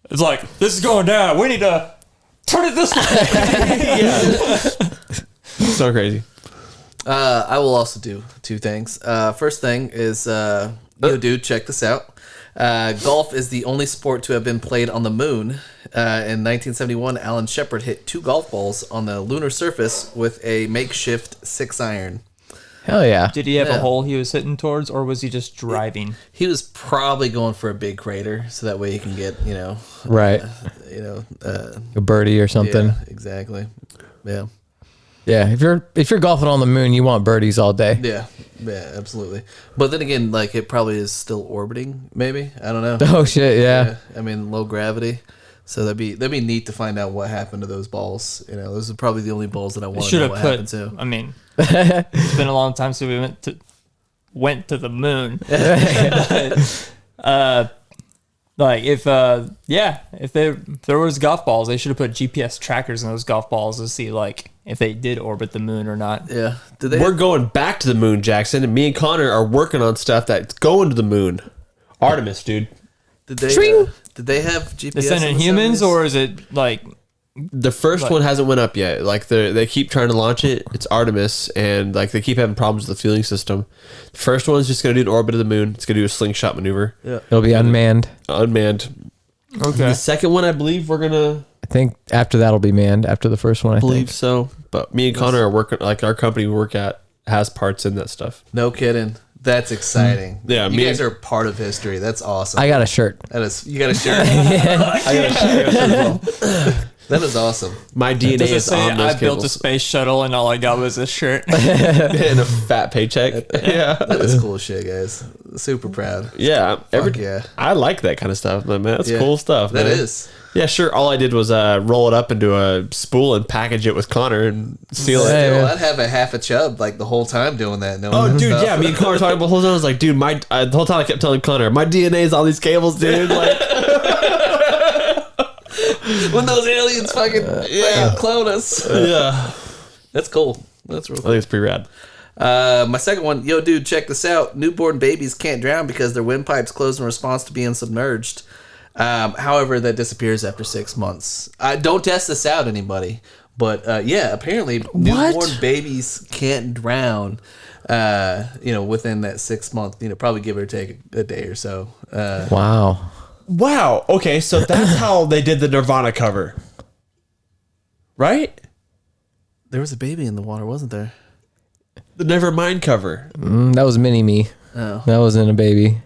it's like this is going down. We need to turn it this way. So crazy. I will also do 2 things. First thing is, yo, dude, check this out. Golf is the only sport to have been played on the moon. In 1971, Alan Shepard hit 2 golf balls on the lunar surface with a makeshift 6-iron. Hell yeah. Did he have Yeah. a hole he was hitting towards, or was he just driving? He was probably going for a big crater, so that way he can get, Right. A birdie or something. yeah, exactly. Yeah. Yeah. If you're golfing on the moon, you want birdies all day. Yeah, absolutely. But then again, like it probably is still orbiting. Maybe I don't know. Oh shit, yeah. I mean, low gravity. So that'd be neat to find out what happened to those balls. Those are probably the only balls that I want to Should know have what put. happened to. I mean, it's been a long time since we went to the moon. Like if there was golf balls, they should have put GPS trackers in those golf balls to see like if they did orbit the moon or not. Yeah. Did they? We're going back to the moon, Jackson, and me and Connor are working on stuff that's going to the moon. Artemis, dude. Did they have GPS? They sending in the humans, 70s? or is it like The first one hasn't went up yet. Like they keep trying to launch it. It's Artemis, and like they keep having problems with the fueling system. The first one is just going to do an orbit of the moon. It's going to do a slingshot maneuver, It'll be unmanned. unmanned. okay? The second one, I believe we're gonna I think after that'll be manned. After the first one, I believe think. so. But me and Connor are working. Like our company we work at has parts in that stuff. No kidding. That's exciting. Yeah, you me guys and- are part of history. That's awesome. I got a shirt. That is. You got to share. That is awesome. My DNA Does it is say on those I built a cables. space shuttle and all I got was a shirt? And a fat paycheck. Yeah, That is cool shit, guys. Super proud. yeah. yeah. I like that kind of stuff, man. That's Yeah. cool stuff. That man. is. Yeah, sure. All I did was roll it up into a spool and package it with Connor and seal it. Yeah. Well, I'd have a half a chub like the whole time doing that. Knowing Oh, that dude, stuff. yeah. Me and Connor talking about the whole time. I was like, dude, the whole time I kept telling Connor, my DNA is on these cables, dude. Like, When those aliens fucking clone us. yeah. That's cool. That's real I cool. think it's pretty rad. My second one, yo, dude, check this out. Newborn babies can't drown because their windpipes close in response to being submerged. However, that disappears after 6 months. Don't test this out, anybody. But yeah, apparently newborn babies can't drown. Within that 6 month, probably give or take a day or so. Wow. Wow. Okay, so that's how they did the Nirvana cover, right? There was a baby in the water, wasn't there? The Nevermind cover. That was mini me. Oh. That wasn't a baby.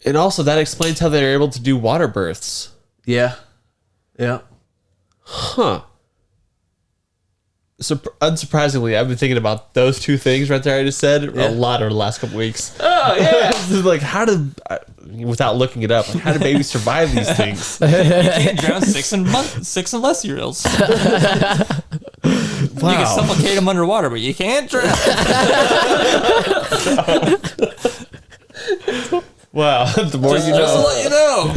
And also that explains how they're able to do water births. Yeah. Yeah. Huh. So unsurprisingly, I've been thinking about those two things right there I just said a lot over the last couple weeks. Oh yeah. Like, without looking it up, like, how do babies survive these things? You can't drown 6 and less year olds. Wow. You can suffocate them underwater, but you can't drown. Wow. The more you Just to know. let you know,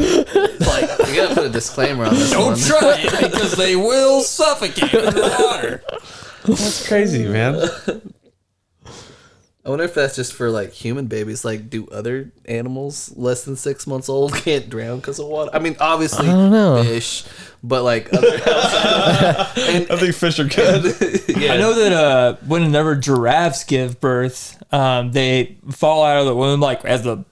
Like, you gotta put a disclaimer on this don't one. try it because they will suffocate underwater. That's crazy, man. I wonder if that's just for like human babies. Like, do other animals less than 6 months old can't drown because of water? I mean, obviously, I don't know. fish, but like, other I think fish are good. yeah. I know that whenever giraffes give birth, they fall out of the womb like as the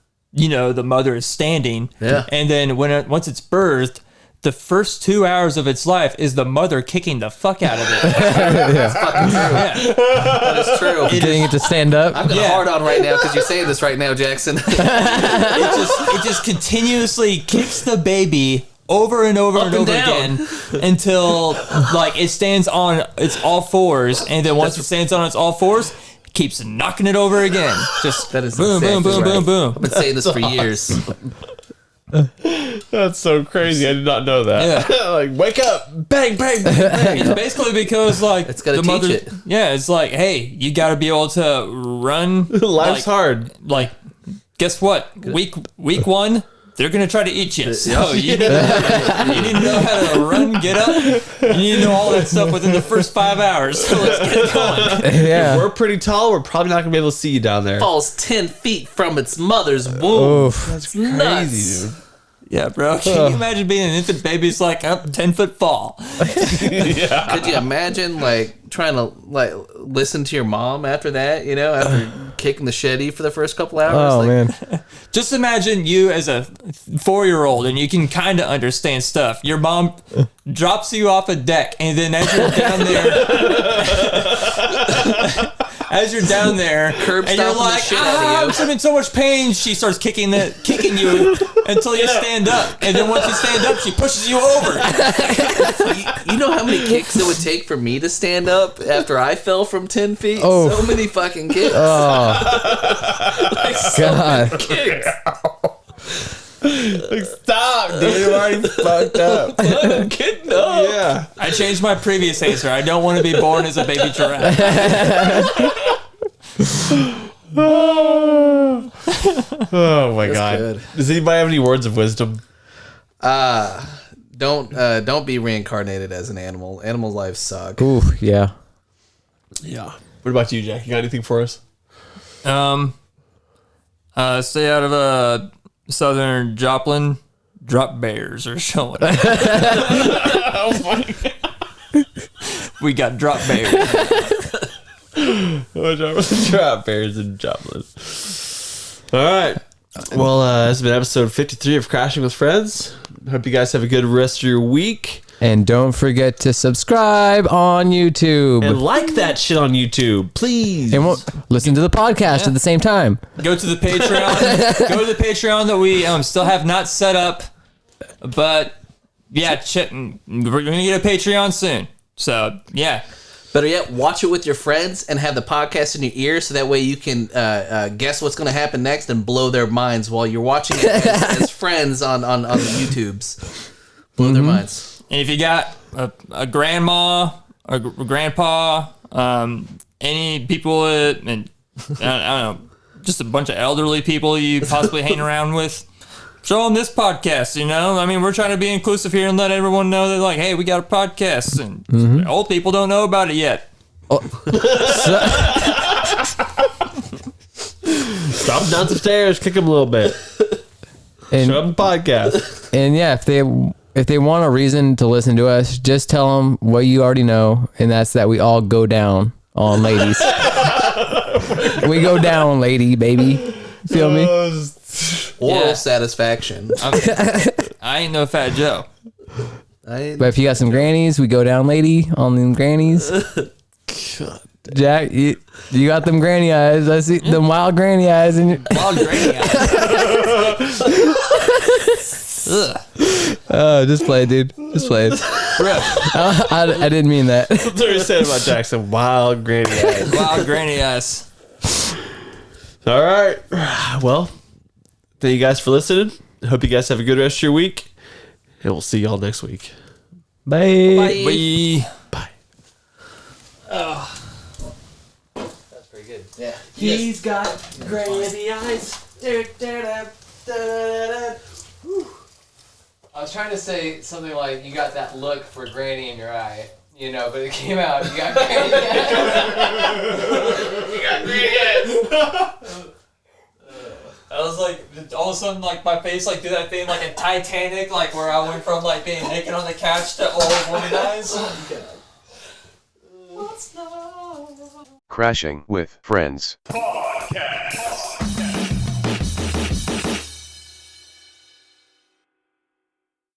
mother is standing. Yeah. And then once it's birthed, the first 2 hours of its life is the mother kicking the fuck out of it. That's fucking true. Yeah. That is true. Getting it to stand up. I've got a Yeah. hard on right now because you're saying this right now, Jackson. It just continuously kicks the baby over and over and over down. again until like it stands on its all fours, and then once it stands on its all fours, it keeps knocking it over again. Just That is boom, boom, exactly boom, right. boom, boom. I've been saying this for years. That's so crazy. I did not know that. Yeah. Like, wake up. Bang, bang, bang, bang. It's basically because like It's gotta the teach mother. it. Yeah, it's like, hey, you got to be able to run. Life's like, hard. Like, guess what? Week 1, they're gonna try to eat you. So you need to know how to run, get up. You need to know all that stuff within the first 5 hours. So let's get going. Yeah. We're pretty tall. We're probably not going to be able to see you down there. Falls 10 feet from its mother's womb. Oof. That's nuts. crazy, dude. Yeah, bro. Can you imagine being an infant baby's like a 10-foot fall? Could you imagine like trying to like listen to your mom after that? You know, after kicking the shitty for the first couple hours. Oh like, man. Just imagine you as a 4-year-old and you can kind of understand stuff. Your mom drops you off a deck, and then as you're down there, Curb and you're stomping the like, shit out of you. I'm in so much pain. She starts kicking you until you stand up, and then once you stand up, she pushes you over. You know how many kicks it would take for me to stand up after I fell from 10 feet? Oh. So many fucking kicks. Oh God. Kicks. Like, stop, dude. I'm already fucked up. I'm kidding. No. Yeah. I changed my previous answer. I don't want to be born as a baby giraffe. Oh my God. good. Does anybody have any words of wisdom? Don't be reincarnated as an animal. Animal lives suck. Ooh, yeah. Yeah. What about you, Jack? You got anything for us? Stay out of southern Joplin. Drop bears are showing up. Oh my God. We got drop bears. Trap bears in Joplin. All right. Well, this has been episode 53 of Crashing with Friends. Hope you guys have a good rest of your week. And don't forget to subscribe on YouTube. And like that shit on YouTube, please. And listen to the podcast at the same time. Go to the Patreon. Go to the Patreon that we still have not set up. But yeah, we're gonna get a Patreon soon. So yeah. Better yet, watch it with your friends and have the podcast in your ear so that way you can guess what's going to happen next and blow their minds while you're watching it as friends on the YouTubes. Blow their minds. And if you got a grandma, a grandpa, any people, and I don't know, just a bunch of elderly people you possibly hang around with, show them this podcast. You know, I mean, we're trying to be inclusive here and let everyone know that, like, hey, we got a podcast, and old people don't know about it yet. Stop them down some stairs, kick them a little bit. And Show them the podcast. And yeah, if they want a reason to listen to us, just tell them what you already know, and that's that we all go down on ladies. We go down, lady, baby. Feel me? Oral Yeah. satisfaction. I ain't no Fat Joe. But if you got some grannies, we go down, lady, on them grannies. Jack, you got them granny eyes. I see them wild granny eyes in your. Wild granny eyes. Just play, dude. Just play. I didn't mean that. That's what you said about Jackson. Wild granny ass. Wow, granny ass. All right. Well, thank you guys for listening. Hope you guys have a good rest of your week. And we'll see y'all next week. Bye. Bye. Bye. That's pretty good. Yeah. He's got granny eyes. I was trying to say something like, you got that look for granny in your eye, you know, but it came out, you got granny eyes. You got granny eyes. I was like, all of a sudden, like, my face, like, did that thing, like, in Titanic, like, where I went from, like, being naked on the couch to old woman eyes. Crashing with friends. Podcast.